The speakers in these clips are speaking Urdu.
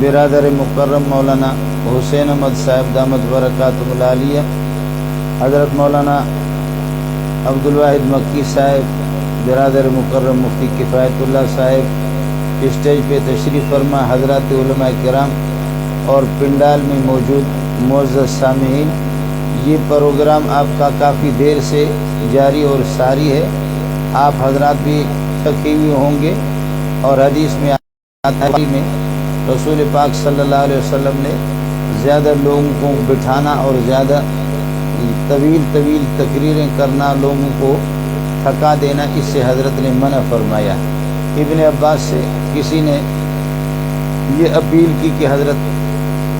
برادر مکرم مولانا حسین احمد صاحب دامت برکاتہم العالیہ، حضرت مولانا عبدالواحد مکی صاحب، برادر مکرم مفتی کفایت اللہ صاحب اسٹیج پہ تشریف فرما، حضرات علماء کرام اور پنڈال میں موجود معزز سامعین، یہ پروگرام آپ کا کافی دیر سے جاری اور ساری ہے۔ آپ حضرات بھی تھکے ہوئے ہوں گے، اور حدیث میں آتا ہے میں رسول پاک صلی اللہ علیہ وسلم نے زیادہ لوگوں کو بٹھانا اور زیادہ طویل تقریریں کرنا، لوگوں کو تھکا دینا، اس سے حضرت نے منع فرمایا۔ ابن عباس سے کسی نے یہ اپیل کی کہ حضرت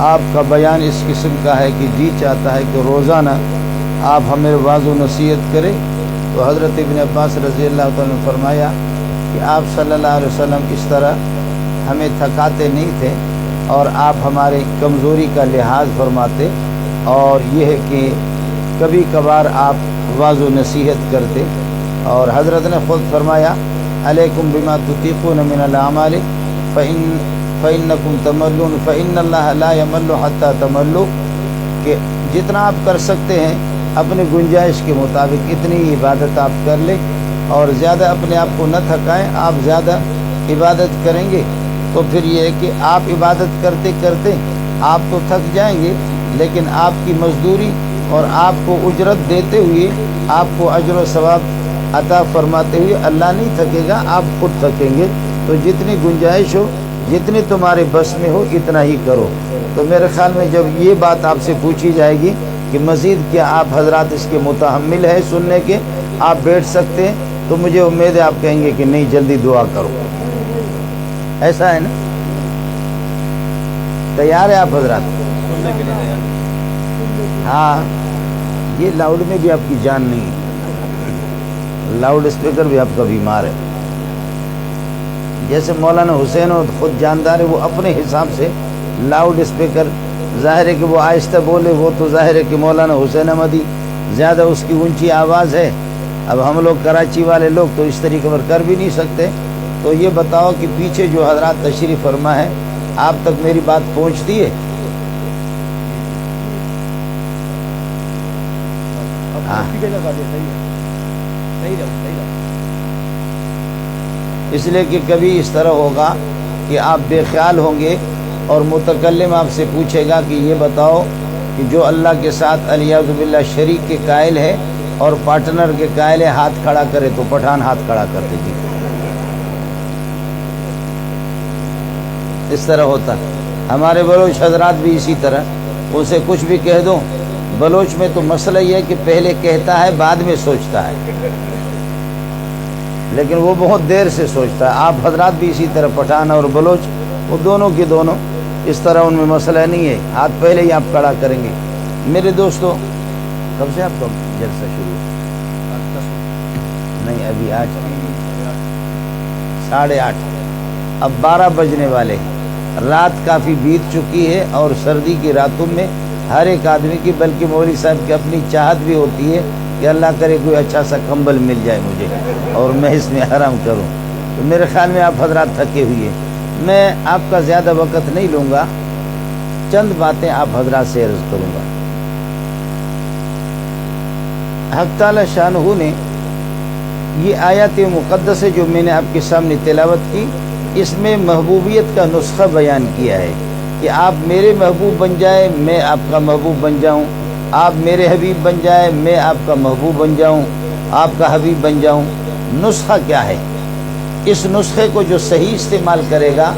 آپ کا بیان اس قسم کا ہے کہ جی چاہتا ہے کہ روزانہ آپ ہمیں واعظ و نصیحت کریں، تو حضرت ابن عباس رضی اللہ تعالیٰ نے فرمایا کہ آپ صلی اللہ علیہ وسلم اس طرح ہمیں تھکاتے نہیں تھے، اور آپ ہمارے کمزوری کا لحاظ فرماتے، اور یہ ہے کہ کبھی کبھار آپ واعظ و نصیحت کرتے، اور حضرت نے خود فرمایا علیکم بما تطیقون من الاعمال فإنکم تملون فإن اللہ لا یمل حتی تملوا، کہ جتنا آپ کر سکتے ہیں اپنی گنجائش کے مطابق اتنی عبادت آپ کر لیں، اور زیادہ اپنے آپ کو نہ تھکائیں۔ آپ زیادہ عبادت کریں گے تو پھر یہ ہے کہ آپ عبادت کرتے کرتے آپ تو تھک جائیں گے، لیکن آپ کی مزدوری اور آپ کو اجرت دیتے ہوئے، آپ کو اجر و ثواب عطا فرماتے ہوئے اللہ نہیں تھکے گا، آپ خود تھکیں گے۔ تو جتنی گنجائش ہو، جتنی تمہارے بس میں ہو، اتنا ہی کرو۔ تو میرے خیال میں جب یہ بات آپ سے پوچھی جائے گی کہ مزید کیا آپ حضرات اس کے متحمل ہے سننے کے، آپ بیٹھ سکتے ہیں، تو مجھے امید ہے آپ کہیں گے کہ نہیں، جلدی دعا کرو۔ ایسا ہے نا؟ تیار ہے آپ حضرات؟ ہاں، یہ لاؤڈ میں بھی آپ کی جان نہیں ہے، لاؤڈ اسپیکر بھی آپ کا بیمار ہے۔ جیسے مولانا حسین خود جاندار ہے، وہ اپنے حساب سے لاؤڈ اسپیکر، ظاہر ہے کہ وہ آہستہ بولے، وہ تو ظاہر ہے کہ مولانا حسین احمدی زیادہ اس کی اونچی آواز ہے۔ اب ہم لوگ کراچی والے لوگ تو اس طریقے پر کر بھی نہیں سکتے۔ تو یہ بتاؤ کہ پیچھے جو حضرات تشریف فرما ہے، آپ تک میری بات پہنچتی ہے؟ اس لیے کہ کبھی اس طرح ہوگا کہ آپ بے خیال ہوں گے، اور متکلم آپ سے پوچھے گا کہ یہ بتاؤ کہ جو اللہ کے ساتھ الیاذ باللہ شریک کے قائل ہے اور پارٹنر کے قائل ہے، ہاتھ کھڑا کرے، تو پٹھان ہاتھ کھڑا کر دیجیے۔ اس طرح ہوتا ہے۔ ہمارے بلوچ حضرات بھی اسی طرح، اسے کچھ بھی کہہ دو، بلوچ میں تو مسئلہ یہ ہے کہ پہلے کہتا ہے بعد میں سوچتا ہے، لیکن وہ بہت دیر سے سوچتا ہے۔ آپ حضرات بھی اسی طرح، پٹھان اور بلوچ وہ دونوں کے دونوں اس طرح، ان میں مسئلہ نہیں ہے، ہاتھ پہلے ہی آپ کھڑا کریں گے۔ میرے دوستو، کب سے آپ کا جلسہ شروع؟ نہیں، ابھی آج 8:30، اب 12 بجنے والے۔ رات کافی بیت چکی ہے، اور سردی کی راتوں میں ہر ایک آدمی کی، بلکہ مولوی صاحب کی اپنی چاہت بھی ہوتی ہے کہ اللہ کرے کوئی اچھا سا کمبل مل جائے مجھے اور میں اس میں آرام کروں۔ تو میرے خیال میں آپ حضرات تھکے ہوئے، میں آپ کا زیادہ وقت نہیں لوں گا، چند باتیں آپ حضرات سے عرض کروں گا۔ حق تعالی شانہ نے یہ آیات مقدسہ جو میں نے آپ کے سامنے تلاوت کی، اس میں محبوبیت کا نسخہ بیان کیا ہے کہ آپ میرے محبوب بن جائے، میں آپ کا محبوب بن جاؤں، آپ میرے حبیب بن جائے، میں آپ کا محبوب بن جاؤں، آپ کا حبیب بن جاؤں۔ نسخہ کیا ہے؟ اس نسخے کو جو صحیح استعمال کرے گا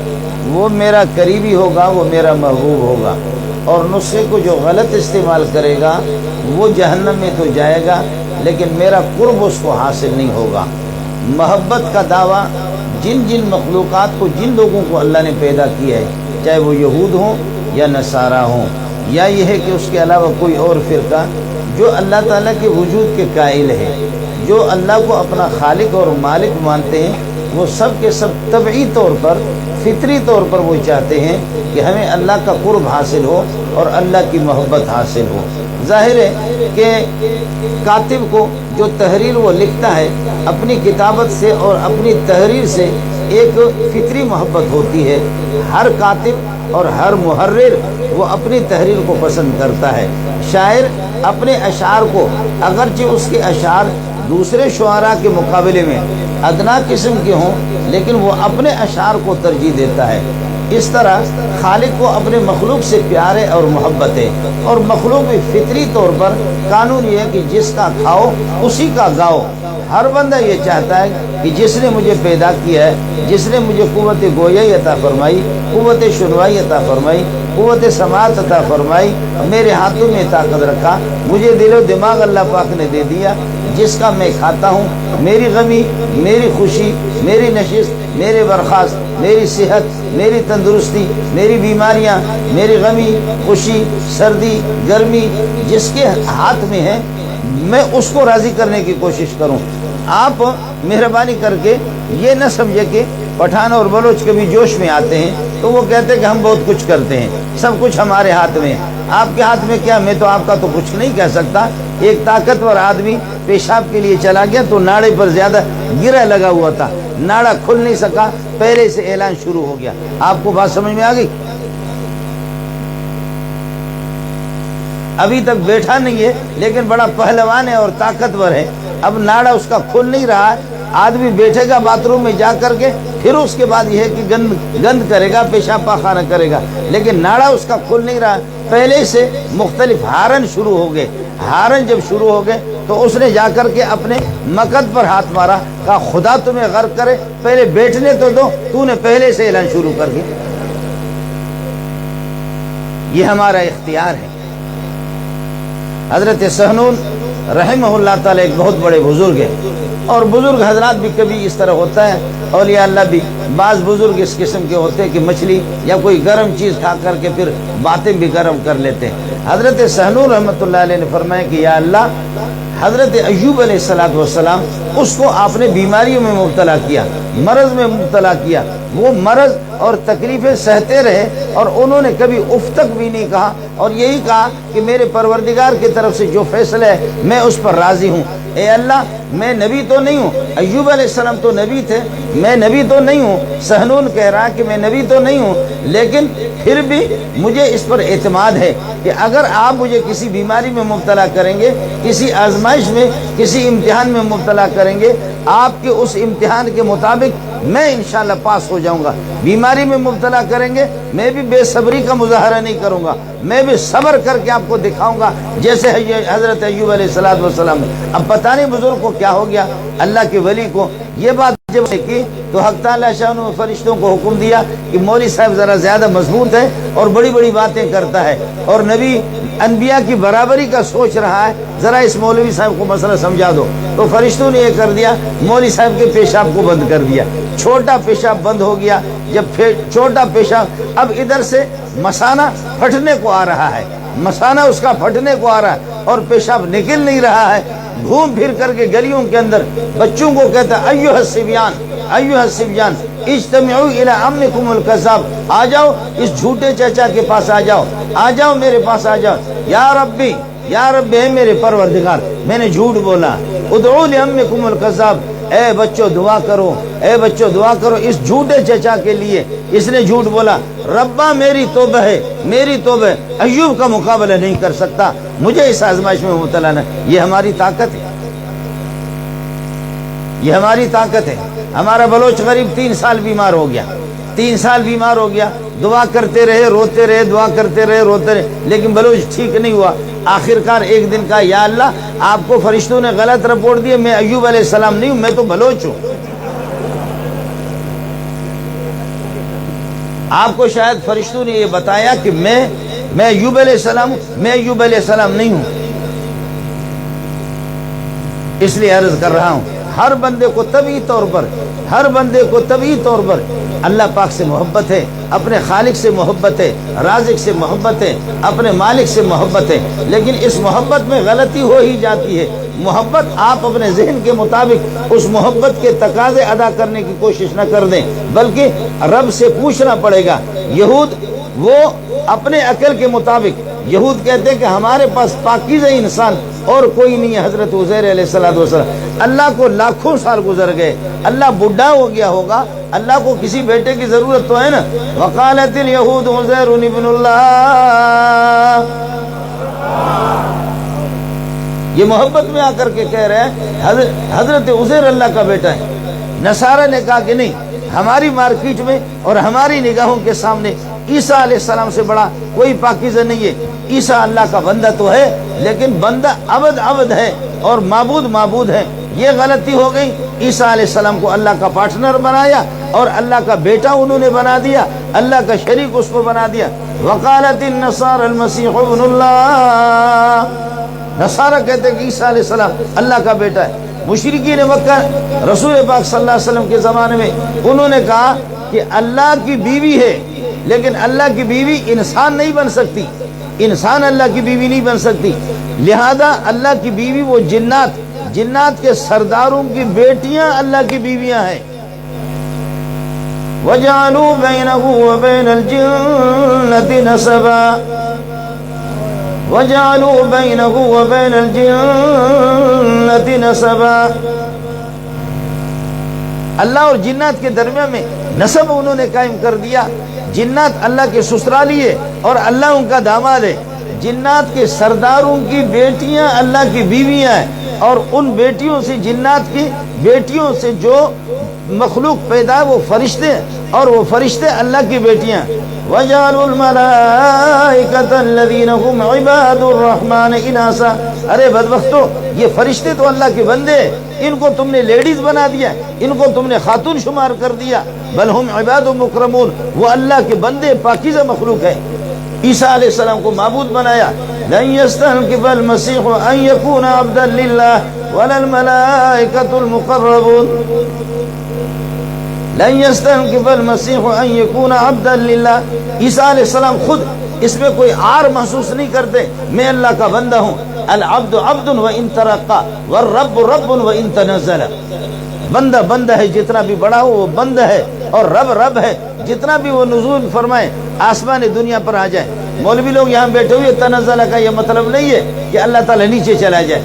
وہ میرا قریبی ہوگا، وہ میرا محبوب ہوگا، اور نسخے کو جو غلط استعمال کرے گا وہ جہنم میں تو جائے گا، لیکن میرا قرب اس کو حاصل نہیں ہوگا۔ محبت کا دعویٰ جن جن مخلوقات کو، جن لوگوں کو اللہ نے پیدا کیا ہے، چاہے وہ یہود ہوں یا نصارہ ہوں، یا یہ ہے کہ اس کے علاوہ کوئی اور فرقہ، جو اللہ تعالیٰ کے وجود کے قائل ہے، جو اللہ کو اپنا خالق اور مالک مانتے ہیں، وہ سب کے سب طبعی طور پر، فطری طور پر وہ چاہتے ہیں کہ ہمیں اللہ کا قرب حاصل ہو اور اللہ کی محبت حاصل ہو۔ ظاہر ہے کہ کاتب کو جو تحریر وہ لکھتا ہے، اپنی کتابت سے اور اپنی تحریر سے ایک فطری محبت ہوتی ہے۔ ہر کاتب اور ہر محرر وہ اپنی تحریر کو پسند کرتا ہے۔ شاعر اپنے اشعار کو، اگرچہ اس کے اشعار دوسرے شعراء کے مقابلے میں ادنا قسم کے ہوں، لیکن وہ اپنے اشعار کو ترجیح دیتا ہے۔ اس طرح خالق کو اپنے مخلوق سے پیار ہے اور محبت ہے، اور مخلوق بھی فطری طور پر قانون یہ ہے کہ جس کا کھاؤ اسی کا گاؤ۔ ہر بندہ یہ چاہتا ہے کہ جس نے مجھے پیدا کیا ہے، جس نے مجھے قوت گویائی عطا فرمائی، قوت شنوائی عطا فرمائی، قوت سماعت عطا فرمائی، میرے ہاتھوں میں طاقت رکھا، مجھے دل و دماغ اللہ پاک نے دے دیا، جس کا میں کھاتا ہوں، میری غمی، میری خوشی، میری نشست، میرے برخاست، میری صحت، میری تندرستی، میری بیماریاں، میری غمی، خوشی، سردی، گرمی جس کے ہاتھ میں ہے، میں اس کو راضی کرنے کی کوشش کروں۔ آپ مہربانی کر کے یہ نہ سمجھے کہ پٹھان اور بلوچ کبھی جوش میں آتے ہیں تو وہ کہتے ہیں کہ ہم بہت کچھ کرتے ہیں، سب کچھ ہمارے ہاتھ میں ہے۔ آپ کے ہاتھ میں کیا؟ میں تو آپ کا تو کچھ نہیں کہہ سکتا۔ ایک طاقتور آدمی پیشاب کے لیے چلا گیا تو ناڑے پر زیادہ گرہ لگا ہوا تھا، ناڑا کھل نہیں سکا، پہلے سے اعلان شروع ہو گیا۔ آپ کو بات سمجھ میں آ گئی؟ ابھی تک بیٹھا نہیں ہے لیکن بڑا پہلوان ہے اور طاقتور ہے، اب ناڑا اس کا کھل نہیں رہا ہے۔ آدمی بیٹھے گا باتھ روم میں جا کر کے، پھر اس کے بعد یہ ہے کہ گند کرے گا، پیشاب پاخانہ کرے گا، لیکن ناڑا اس کا کھل نہیں رہا۔ پہلے سے مختلف ہارن شروع ہو گئے۔ ہارن جب شروع ہو گئے تو اس نے جا کر کے اپنے مقد پر ہاتھ مارا، کہا خدا تمہیں غرق کرے، پہلے بیٹھنے تو دو، تو نے پہلے سے اعلان شروع کر دیا۔ یہ ہمارا اختیار ہے۔ حضرت سہنون رحمہ اللہ تعالی ایک بہت بڑے بزرگ ہیں، اور بزرگ حضرات بھی کبھی اس طرح ہوتا ہے، اولیاء اللہ بھی بعض بزرگ اس قسم کے ہوتے ہیں کہ مچھلی یا کوئی گرم چیز کھا کر کے پھر باتیں بھی گرم کر لیتے ہیں۔ حضرت سہنون رحمۃ اللہ علیہ نے فرمایا کہ یا اللہ، حضرت ایوب علیہ السلام اس کو آپ نے بیماریوں میں مبتلا کیا، مرض میں مبتلا کیا، وہ مرض اور تکلیفیں سہتے رہے اور انہوں نے کبھی اف تک بھی نہیں کہا، اور یہی کہا کہ میرے پروردگار کی طرف سے جو فیصلہ ہے میں اس پر راضی ہوں۔ اے اللہ، میں نبی تو نہیں ہوں، ایوب علیہ السلام تو نبی تھے، میں نبی تو نہیں ہوں، سہنون کہہ رہا کہ میں نبی تو نہیں ہوں، لیکن پھر بھی مجھے اس پر اعتماد ہے کہ اگر آپ مجھے کسی بیماری میں مبتلا کریں گے، کسی آزمائش میں، کسی امتحان میں مبتلا کریں گے، آپ کے اس امتحان کے مطابق میں انشاءاللہ پاس ہو جاؤں گا۔ بیماری میں مبتلا کریں گے، میں بھی بے صبری کا مظاہرہ نہیں کروں گا، میں بھی صبر کر کے آپ کو دکھاؤں گا، جیسے حضرت ایوب علیہ السلام نے۔ اب پتہ نہیں بزرگ کو کیا ہو گیا، اللہ کے ولی کو یہ بات جب کی تو حق تعالی شان و فرشتوں کو حکم دیا کہ مولوی صاحب ذرا زیادہ مضبوط ہے اور بڑی بڑی باتیں کرتا ہے اور نبی انبیاء کی برابری کا سوچ رہا ہے، ذرا اس مولوی صاحب کو مسئلہ سمجھا دو۔ تو فرشتوں نے یہ کر دیا، مولوی صاحب کے پیشاب کو بند کر دیا، چھوٹا پیشاب بند ہو گیا۔ جب چھوٹا پیشاب، اب ادھر سے مثانہ پھٹنے کو آ رہا ہے، مثانہ اس کا پھٹنے کو آ رہا ہے اور پیشاب نکل نہیں رہا ہے، گھوم پھر کر کے گلیوں کے اندر بچوں کو کہتا ہے ایھا الصبیان ایھا الصبیان اجتمعوا الی عمکم الکذاب، آ جاؤ اس جھوٹے چچا کے پاس، آ جاؤ، آ جاؤ میرے پاس، آ جاؤ۔ یا ربی، یا رب ہے میرے پروردگار، میں نے جھوٹ بولا، ادعوا لعمکم الکذاب، اے بچوں دعا کرو، اے بچوں دعا کرو اس جھوٹے چچا کے لیے، اس نے جھوٹ بولا۔ ربا میری توبہ ہے، میری توبہ ہے، ایوب کا مقابلہ نہیں کر سکتا، مجھے اس آزمائش میں مبتلا نہ۔ یہ ہماری طاقت ہے، یہ ہماری طاقت ہے۔ ہمارا بلوچ غریب 3 سال بیمار ہو گیا، 3 سال بیمار ہو گیا، دعا کرتے رہے، روتے رہے، دعا کرتے رہے، روتے رہے، لیکن بلوچ ٹھیک نہیں ہوا۔ آخرکار ایک دن کہا یا اللہ، آپ کو فرشتوں نے غلط رپورٹ دی، میں ایوب علیہ السلام نہیں ہوں، میں تو بلوچ ہوں۔ آپ کو شاید فرشتوں نے یہ بتایا کہ میں ایوب علیہ السلام ہوں، میں ایوب علیہ السلام نہیں ہوں۔ اس لیے عرض کر رہا ہوں، ہر بندے کو طبعی طور پر، ہر بندے کو طبعی طور پر اللہ پاک سے محبت ہے، اپنے خالق سے محبت ہے، رازق سے محبت ہے، اپنے مالک سے محبت ہے، لیکن اس محبت میں غلطی ہو ہی جاتی ہے۔ محبت آپ اپنے ذہن کے مطابق اس محبت کے تقاضے ادا کرنے کی کوشش نہ کر دیں، بلکہ رب سے پوچھنا پڑے گا۔ یہود وہ اپنے عقل کے مطابق یہود کہتے کہ ہمارے پاس پاکیزہ انسان اور کوئی نہیں ہے حضرت عزیر علیہ السلام۔ اللہ کو لاکھوں سال گزر گئے، اللہ بڈھا ہو گیا ہوگا، اللہ کو کسی بیٹے کی ضرورت تو ہے نا۔ وقالت الیہود عزیر ابن اللہ، یہ محبت میں آ کر کے کہہ رہے ہیں حضرت عزیر اللہ کا بیٹا ہے۔ نصارہ نے کہا کہ نہیں، ہماری مارکیٹ میں اور ہماری نگاہوں کے سامنے عیسیٰ علیہ السلام سے بڑا کوئی پاکیزہ نہیں ہے۔ عیسیٰ اللہ کا بندہ تو ہے لیکن بندہ عبد ہے اور معبود ہے۔ یہ غلطی ہو گئی، عیسیٰ علیہ السلام کو اللہ کا پارٹنر بنایا اور اللہ کا بیٹا انہوں نے بنا دیا، اللہ کا شریک اس کو بنا دیا۔ وقالت النصارى المسیح ابن اللہ، نصارہ کہتے کہ عیسیٰ علیہ السلام اللہ کا بیٹا ہے۔ مشرکین مکہ رسول پاک صلی اللہ علیہ وسلم کے زمانے میں انہوں نے کہا کہ اللہ کی بیوی ہے لیکن اللہ کی بیوی انسان نہیں بن سکتی، انسان اللہ کی بیوی نہیں بن سکتی، لہذا اللہ کی بیوی وہ جنات کے سرداروں کی بیٹیاں اللہ کی بیویاں ہیں۔ وَجَعَلُوا بَيْنَهُ وَبَيْنَ الْجِنَّةِ نَسَبًا وَجَعَلُوا بَيْنَهُ وَبَيْنَ الْجِنَّةِ نَسَبًا، اللہ اور جنات کے درمیان میں نسب انہوں نے قائم کر دیا۔ جنات اللہ کے سسرالی ہے اور اللہ ان کا داماد ہے۔ جنات کے سرداروں کی بیٹیاں اللہ کی بیویاں ہیں اور ان بیٹیوں سے، جنات کی بیٹیوں سے جو مخلوق پیدا وہ فرشتے اور وہ فرشتے اللہ کی بیٹیاں۔ وَجَعَلُوا الْمَلَائِكَةَ الَّذِينَ هُمْ عِبَادُ الرَّحْمَنِ إِنَاثًا، ارے بدبختو، یہ فرشتے تو اللہ کے بندے ہیں، ان کو تم نے لیڈیز بنا دیا، ان کو تم نے خاتون شمار کر دیا۔ بل ہم عباد مکرمون، وہ اللہ کے بندے پاکیزہ مخلوق ہے۔ عیسیٰ علیہ السلام کو معبود بنایا۔ لن يستنكف المسيح ان يكون عبدا لله ولا الملائكة المقربون، لن يستنكف المسيح ان يكون عبدا لله، عیسیٰ علیہ السلام خود اس میں کوئی عار محسوس نہیں کرتے، میں اللہ کا بندہ ہوں۔ العبد عبد وان ترقى والرب رب وان تنزل، بندہ ہے جتنا بھی بڑا ہو وہ بندہ ہے، اور رب ہے جتنا بھی وہ نزول فرمائے آسمان دنیا پر آ جائے۔ مولوی لوگ یہاں بیٹھے ہوئے تنزل کا یہ مطلب نہیں ہے کہ اللہ تعالیٰ نیچے چلا جائے۔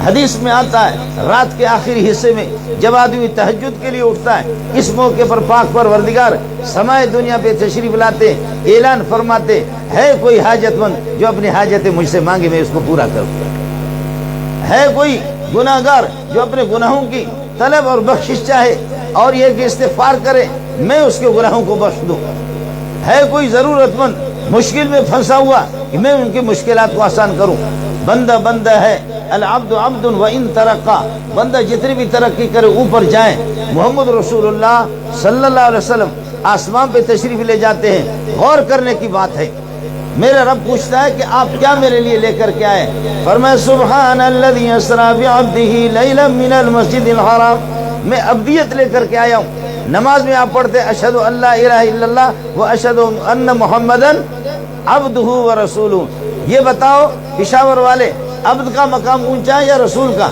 حدیث میں آتا ہے رات کے آخری حصے میں جب آدمی تہجد کے لیے اٹھتا ہے، اس موقع پر پاک پروردگار سمائے دنیا پہ تشریف لاتے، اعلان فرماتے، ہے کوئی حاجت مند جو اپنی حاجتیں مجھ سے مانگے میں اس کو پورا کروں، ہے کوئی گناہ گار جو اپنے گناہوں کی طلب اور بخشش چاہے اور یہ کہ استغفار کرے میں اس کے گناہوں کو بخش دوں، ہے کوئی ضرورت مند مشکل میں پھنسا ہوا کہ میں ان کی مشکلات کو آسان کروں۔ بندہ ہے، العبد عبد وان ترقى، بندہ جتنی بھی ترقی کرے اوپر جائیں۔ محمد رسول اللہ صلی اللہ علیہ وسلم آسمان پہ تشریف لے جاتے ہیں، غور کرنے کی بات ہے۔ میرا رب پوچھتا ہے کہ آپ کیا میرے لیے لے کر کے آئے؟ فرمایا سبحان الذی اسری بعبدہ لیلا من المسجد الحرام، میں عبدیت لے کر کے آیا ہوں۔ نماز میں آپ پڑھتے اشہد ان لا الہ الا اللہ و اشہد ان محمدً عبدہ و رسولہ۔ یہ بتاؤ پشاور والے، عبد کا مقام اونچا ہے یا رسول کا؟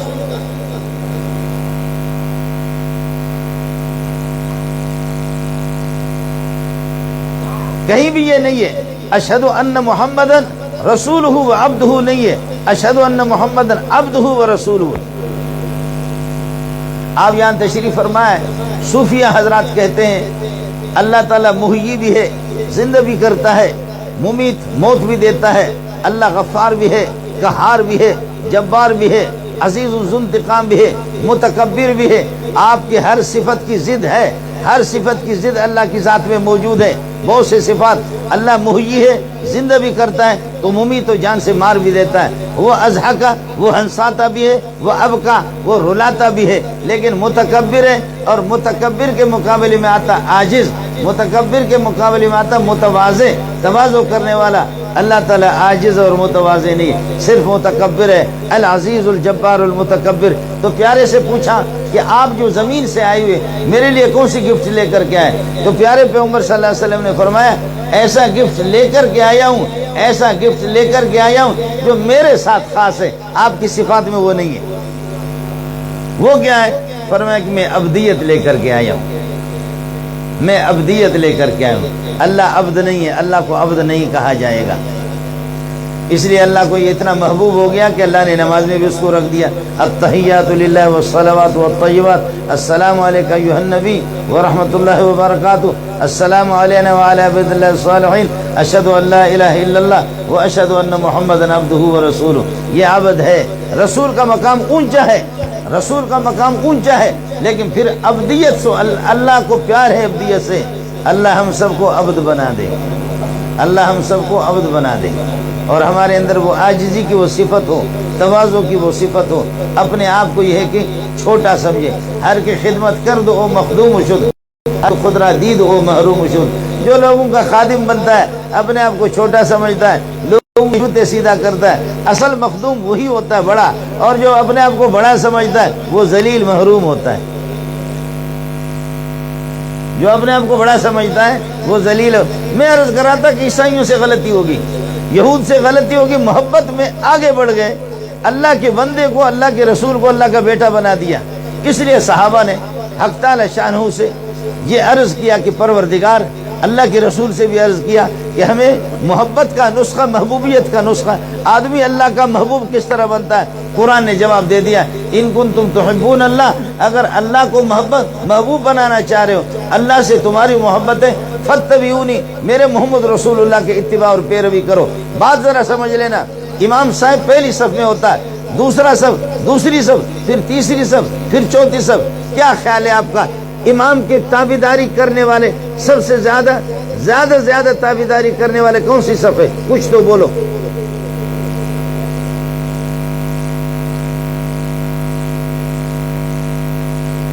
کہیں بھی یہ نہیں ہے اشہد ان محمدً رسولہ و عبدہ، نہیں ہے اشہد ان محمدً عبدہ و رسولہ۔ آپ یہاں تشریف فرمائے، صوفیہ حضرات کہتے ہیں اللہ تعالیٰ محیی بھی ہے، زندہ بھی کرتا ہے، ممیت موت بھی دیتا ہے، اللہ غفار بھی ہے، قہار بھی ہے، جبار بھی ہے، عزیز ذو انتقام بھی ہے، متکبر بھی ہے۔ آپ کی ہر صفت کی ضد ہے، ہر صفت کی ضد اللہ کی ذات میں موجود ہے۔ بہت سے صفات، اللہ محیی ہے، زندہ بھی کرتا ہے تو ممیت تو جان سے مار بھی دیتا ہے، وہ اضحکا وہ ہنساتا بھی ہے، وہ ابکا وہ رلاتا بھی ہے، لیکن متکبر ہے اور متکبر کے مقابلے میں آتا عاجز، متکبر کے مقابلے میں آتا متواضع، تواضع کرنے والا۔ اللہ تعالیٰ عاجز اور متواضع نہیں، صرف متکبر ہے، العزیز الجبار المتکبر۔ تو پیارے سے پوچھا کہ آپ جو زمین سے آئے ہوئے میرے لیے کون سی گفٹ لے کر کے آئے؟ تو پیارے پیغمبر صلی اللہ علیہ وسلم نے فرمایا ایسا گفٹ لے کر کے آیا ہوں، ایسا گفٹ لے کر کے آیا ہوں جو میرے ساتھ خاص ہے، آپ کی صفات میں وہ نہیں ہے۔ وہ کیا ہے؟ فرمایا کہ میں عبدیت لے کر کے آیا ہوں، میں عبدیت لے کر کے آیا ہوں۔ اللہ عبد نہیں ہے، اللہ کو عبد نہیں کہا جائے گا۔ اس لیے اللہ کو یہ اتنا محبوب ہو گیا کہ اللہ نے نماز میں بھی اس کو رکھ دیا، التحیات للہ والصلوات والطیبات، السلام علیکہ ایھا النبی ورحمۃ اللہ وبرکاتہ، السلام علینا وعلی عباد اللہ الصالحین، اشہد ان لا الہ الا اللہ واشہد ان محمدا عبدہ ورسولہ۔ یہ عبد ہے، رسول کا مقام اونچا ہے، رسول کا مقام اونچا ہے، لیکن پھر عبدیت سے اللہ کو پیار ہے، عبدیت سے اللہ ہم سب کو عبد بنا دے، اللہ ہم سب کو عبد بنا دے، اور ہمارے اندر وہ عاجزی کی وہ صفت ہو، تواضع کی وہ صفت ہو، اپنے آپ کو یہ ہے کہ چھوٹا سمجھے، ہر کی خدمت کر دو او مخدوم شد، ہر خود را دید او محروم شد۔ جو لوگوں کا خادم بنتا ہے اپنے آپ کو چھوٹا سمجھتا ہے، لوگوں کو جوتے سیدھا کرتا ہے، اصل مخدوم وہی ہوتا ہے بڑا، اور جو اپنے آپ کو بڑا سمجھتا ہے وہ ذلیل محروم ہوتا ہے۔ جو اپنے آپ کو بڑا سمجھتا ہے وہ ذلیل۔ میں عرض کر رہا تھا کہ عیسائیوں سے غلطی ہوگی، یہود سے غلطی ہوگی، محبت میں آگے بڑھ گئے، اللہ کے بندے کو، اللہ کے رسول کو اللہ کا بیٹا بنا دیا۔ اس لیے صحابہ نے حق تعالی شانہ سے یہ عرض کیا کہ پروردگار، اللہ کے رسول سے بھی عرض کیا کہ ہمیں محبت کا نسخہ، محبوبیت کا نسخہ، آدمی اللہ کا محبوب کس طرح بنتا ہے؟ قرآن نے جواب دے دیا، ان کنتم تحبون اللہ، اگر اللہ کو محبوب بنانا چاہ رہے ہو، اللہ سے تمہاری محبت ہے، فاتبعونی، میرے محمد رسول اللہ کے اتباع اور پیروی کرو۔ بات ذرا سمجھ لینا، امام صاحب پہلی صف میں ہوتا ہے، دوسرا صف، دوسری صف، پھر تیسری صف، پھر چوتھی صف۔ کیا خیال ہے آپ کا؟ امام کی تابعداری کرنے والے سب سے زیادہ تابعداری کرنے والے کون سی صف ہے؟ کچھ تو بولو۔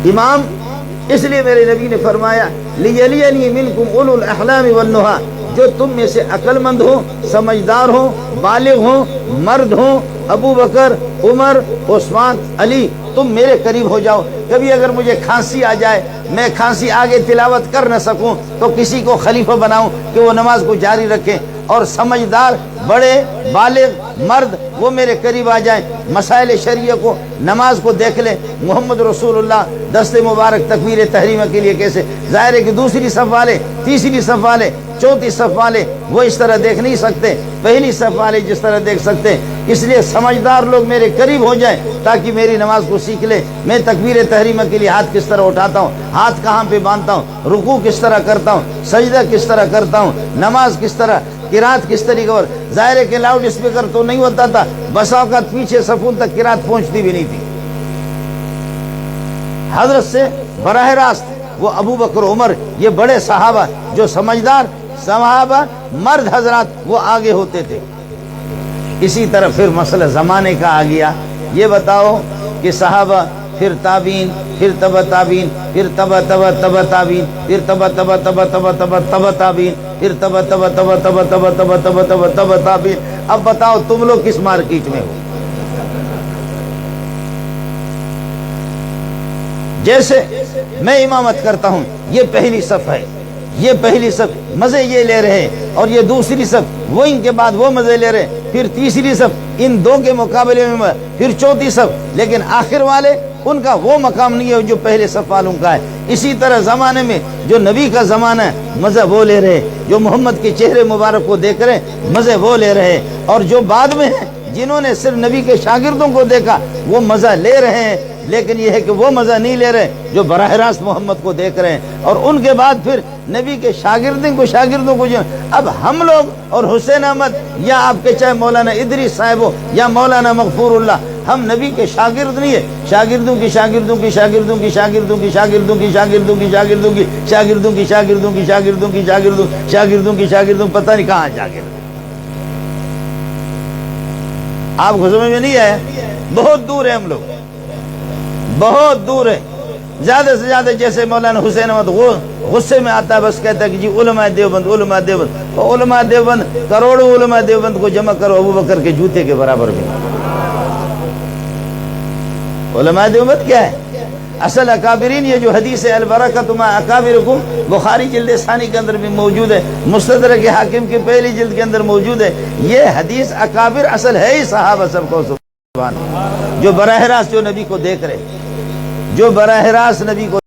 امام، اس لیے میرے نبی نے فرمایا لیلینی منکم اولو الاحلام والنہا، جو تم میں سے عقل مند ہو، سمجھدار ہو، بالغ ہو، مرد ہو، ابو بکر، عمر، عثمان، علی، تم میرے قریب ہو جاؤ۔ کبھی اگر مجھے کھانسی آ جائے، میں کھانسی آگے تلاوت کر نہ سکوں، تو کسی کو خلیفہ بناؤں کہ وہ نماز کو جاری رکھیں، اور سمجھدار بڑے بالغ مرد وہ میرے قریب آ جائیں، مسائل شریعہ کو، نماز کو دیکھ لیں، محمد رسول اللہ دست مبارک تکبیر تحریمہ کے لیے کیسے؟ ظاہر ہے کہ دوسری صف والے، تیسری صف والے، چوتھی صف والے وہ اس طرح دیکھ نہیں سکتے، پہلی صف والے جس طرح دیکھ سکتے۔ اس لیے سمجھدار لوگ میرے قریب ہو جائیں تاکہ میری نماز کو سیکھ لے، میں تکبیر تحریمہ کے لیے ہاتھ کس طرح اٹھاتا ہوں، ہاتھ کہاں پہ باندھتا ہوں، رکوع کس طرح کرتا ہوں، سجدہ کس طرح کرتا ہوں، نماز کس طرح، قرات کس طریقے پر۔ ظاہر ہے کہ لاؤڈ اسپیکر تو نہیں ہوتا تھا، بسا اوقات پیچھے صفوں تک قرات پہنچتی بھی نہیں تھی۔ حضرت سے براہ راست وہ ابو بکر، عمر، یہ بڑے صحابہ جو سمجھدار صحابہ مرد حضرات وہ آگے ہوتے تھے۔ اسی طرح پھر مسئلہ زمانے کا آ گیا۔ یہ بتاؤ کہ صحابہ، پھر تابعین، پھر تبع تابعین، پھر تبع تبع تبع تابعین، پھر تبع تبع تبع تبع تبع تبع تابعین، پھر تبع تبع تبع تبع تبع تبع تبع تبع تبع تابعین۔ اب بتاؤ تم لوگ کس مارکیٹ میں ہو؟ جیسے میں امامت کرتا ہوں، یہ پہلی صف ہے، یہ پہلی صف مزے یہ لے رہے ہیں، اور یہ دوسری صف وہ ان کے بعد وہ مزے لے رہے ہیں، پھر تیسری صف ان دو کے مقابلے میں، پھر چوتھی صف، لیکن آخر والے ان کا وہ مقام نہیں ہے جو پہلے صف والوں کا ہے۔ اسی طرح زمانے میں جو نبی کا زمانہ ہے مزہ وہ لے رہے، جو محمد کے چہرے مبارک کو دیکھ رہے مزے وہ لے رہے، اور جو بعد میں ہیں جنہوں نے صرف نبی کے شاگردوں کو دیکھا وہ مزہ لے رہے ہیں، لیکن یہ ہے کہ وہ مزہ نہیں لے رہے جو براہ راست محمد کو دیکھ رہے ہیں، اور ان کے بعد پھر نبی کے شاگردوں کو جو اب ہم لوگ اور حسین احمد یا آپ کے چاہے مولانا ادریس صاحب ہو یا مولانا مغفور اللہ، ہم نبی کے شاگرد نہیں ہے، شاگردوں کی شاگردوں کی شاگردوں کی شاگردوں کی شاگردوں کی شاگردوں کی شاگردوں کی شاگردوں کی شاگردوں کی شاگردوں کی شاگردوں شاگردوں کی شاگردوں پتہ نہیں کہاں شاگرد۔ آپ کو سمجھ میں نہیں آیا؟ بہت دور ہے ہم لوگ، بہت دور ہے۔ زیادہ سے زیادہ جیسے مولانا حسین احمد غصے میں آتا ہے بس کہتا ہے کہ جی علماء دیوبند، علماء دیوبند، تو علماء دیوبند کروڑوں علماء دیوبند کو جمع کرو ابو بکر کے جوتے کے برابر بھی۔ علماء دیوبند کیا ہے؟ اصل اکابرین، یہ جو حدیث البرکۃ مع اکابرکم بخاری جلد ثانی کے اندر بھی موجود ہے، مستدرک حاکم کی پہلی جلد کے اندر موجود ہے، یہ حدیث اکابر اصل ہے ہی صحابہ سب کو، سبحان اللہ، جو براہ راست جو نبی کو دیکھ رہے، جو براہ راست نبی کو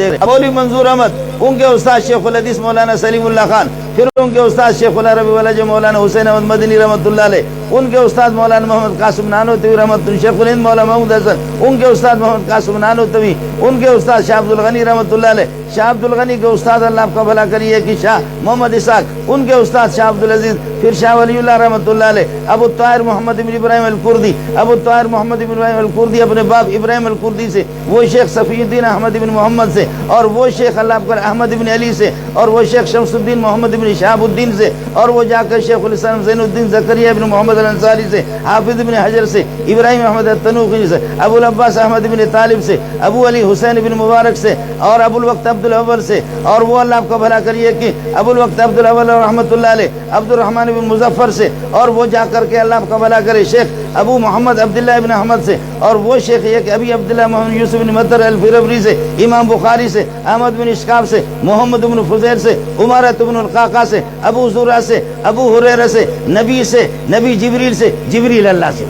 دیکھ رہے. مولوی منظور احمد، ان کے استاد شیخ الحدیث مولانا سلیم اللہ خان، پھر ان کے استاد شیخ العربی والا جو مولانا حسین احمد مدنی رحمۃ اللہ علیہ، ان کے استاد مولانا محمد قاسم نانوتوی رحمۃ اللہ، شیخ الہند مولانا محمود حسن، ان کے استاد محمد قاسم نانوتوی، ان کے استاد شاہ عبد الغنی رحمۃ اللہ علیہ، شاہ عبد الغنی کے استاد اللہ آپ کا بھلا کریے کہ شاہ محمد اسحاق، ان کے استاد شاہ عبد العزیز، پھر شاہ ولی اللہ رحمۃ اللہ علیہ، ابو الطاہر محمد بن ابراہیم الکردی، ابو الطاہر محمد بن ابراہیم الکردی اپنے باپ ابراہیم الکردی سے، وہ شیخ صفی الدین احمد بن محمد سے، اور وہ شیخ اللہ آپ کا احمد بن علی سے، اور وہ شیخ شمس الدین محمد بن شہاب الدین سے، اور وہ جا کر شیخ الاسلام زین الدین زکریا بن محمد الانصاری سے، حافظ بن حجر سے، ابراہیم احمد التنوخی سے، ابو العباس احمد بن طالب سے، ابو علی حسین بن مبارک سے، اور ابو الوقت عبد الاول سے، اور وہ اللہ آپ کا بھلا کریے کہ ابو الوقت عبد الاول رحمۃ اللہ علیہ عبد الرحمن بن مظفر سے، اور وہ جا کر کے اللہ آپ کا بھلا کرے شیخ ابو محمد عبداللہ بن احمد سے، اور وہ شیخ یہ کہ ابی عبداللہ محمد یوسف بن مطر الفربری سے، امام بخاری سے، احمد بن اشکاب سے، محمد بن فضیل سے، عمارت بن القعقاع سے، ابو زرع سے، ابو ہریرہ سے، نبی سے، نبی جبریل سے، جبریل اللہ سے.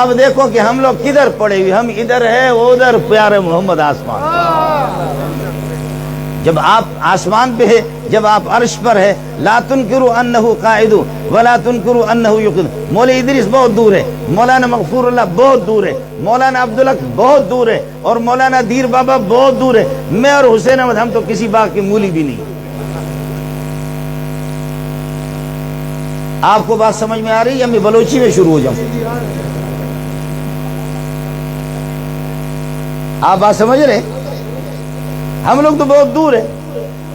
اب دیکھو کہ ہم لوگ کدھر پڑے ہوئے، ہم ادھر ہے وہ ادھر پیارے محمد آسمان. جب آپ آسمان پہ ہے، جب آپ عرش پر ہے، لا تنکروا انہ قاعد ولا تنکروا انہ یقظ. مولا ادریس بہت دور ہے، مولانا مغفور اللہ بہت دور ہے، مولانا عبدالحق بہت دور ہے، اور مولانا دیر بابا بہت دور ہے. میں اور حسین احمد ہم تو کسی باغ کی مولی بھی نہیں. آپ کو بات سمجھ میں آ رہی ہے یا میں بلوچی میں شروع ہو جاؤں؟ آپ بات سمجھ رہے ہیں؟ ہم لوگ تو بہت دور ہیں.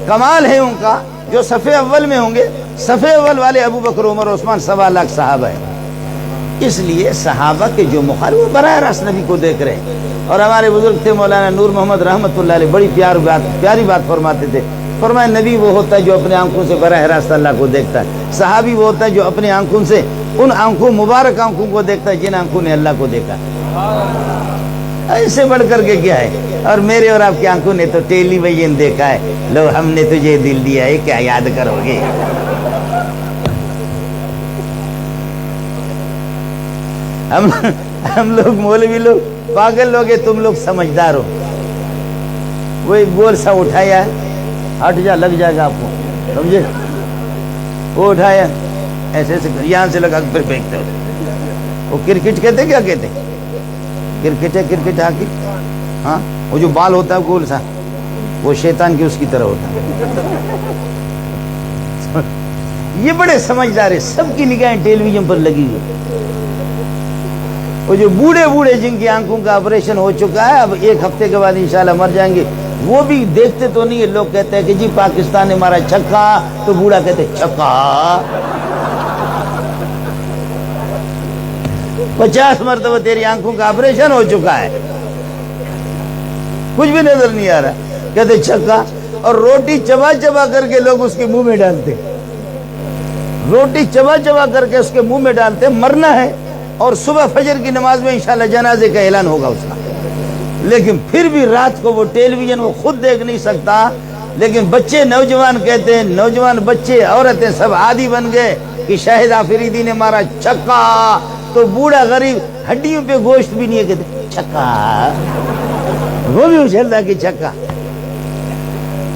کمال ہے ان کا جو صف اول میں ہوں گے. صف اول والے ابو بکر عمر عثمان 1.25 لاکھ صحابہ ہیں. اس لیے صحابہ کے جو مخالف وہ براہ راست نبی کو دیکھ رہے ہیں. اور ہمارے بزرگ تھے مولانا نور محمد رحمۃ اللہ علیہ، بڑی پیاری بات فرماتے تھے. فرمایا نبی وہ ہوتا ہے جو اپنے آنکھوں سے براہ راست اللہ کو دیکھتا ہے، صحابی وہ ہوتا ہے جو اپنے آنکھوں سے ان آنکھوں مبارک آنکھوں کو دیکھتا ہے جن آنکھوں نے اللہ کو دیکھا. ایسے بڑھ کر کے کیا ہے؟ اور میرے اور آپ کی آنکھوں نے تو ٹیلی ویژن دیکھا ہے. لو ہم نے تجھے دل دیا ہے، کیا یاد کرو گے؟ ہم لوگ مولوی لوگ پاگل لوگ ہیں، تم لوگ سمجھدار ہو. وہ ایک گول سا اٹھایا، ہٹ جا لگ جائے گا آپ کو، سمجھے؟ وہ اٹھایا ایسے ایسے یہاں سے لگا پھر پھینکتے ہو. وہ کرکٹ کہتے کیا کہتے؟ کرکٹ ہے، کرکٹ ہاکی. ہاں وہ جو بال ہوتا ہے گول سا، وہ شیطان کی اس کی طرح ہوتا ہے. یہ بڑے سمجھدار ہے، سب کی نگاہیں ٹیلی ویژن پر لگی ہوئی. وہ جو بوڑھے جن کی آنکھوں کا آپریشن ہو چکا ہے، اب 1 ہفتے کے بعد انشاءاللہ مر جائیں گے، وہ بھی دیکھتے تو نہیں ہے. لوگ کہتے ہیں کہ جی پاکستان نے مارا چھکا، تو بوڑھا کہتے چھکا. 50 مرتبہ تیری آنکھوں کا آپریشن ہو چکا ہے، کچھ بھی نظر نہیں آ رہا، کہتے چھکا. اور روٹی چبا کر کے لوگ اس کے منہ میں ڈالتے، روٹی چبا کر کے اس کے منہ میں ڈالتے. مرنا ہے، اور صبح فجر کی نماز میں انشاءاللہ جنازے کا اعلان ہوگا اس کا. لیکن پھر بھی رات کو وہ ٹیلی ویژن وہ خود دیکھ نہیں سکتا. لیکن بچے نوجوان کہتے ہیں، نوجوان بچے عورتیں سب عادی بن گئے کہ شاہد آفریدی نے مارا چھکا. تو بوڑھا غریب ہڈیوں پہ گوشت بھی نہیں ہے، کہتے چھکا، وہ بھی اچھلتا کہ چھکا.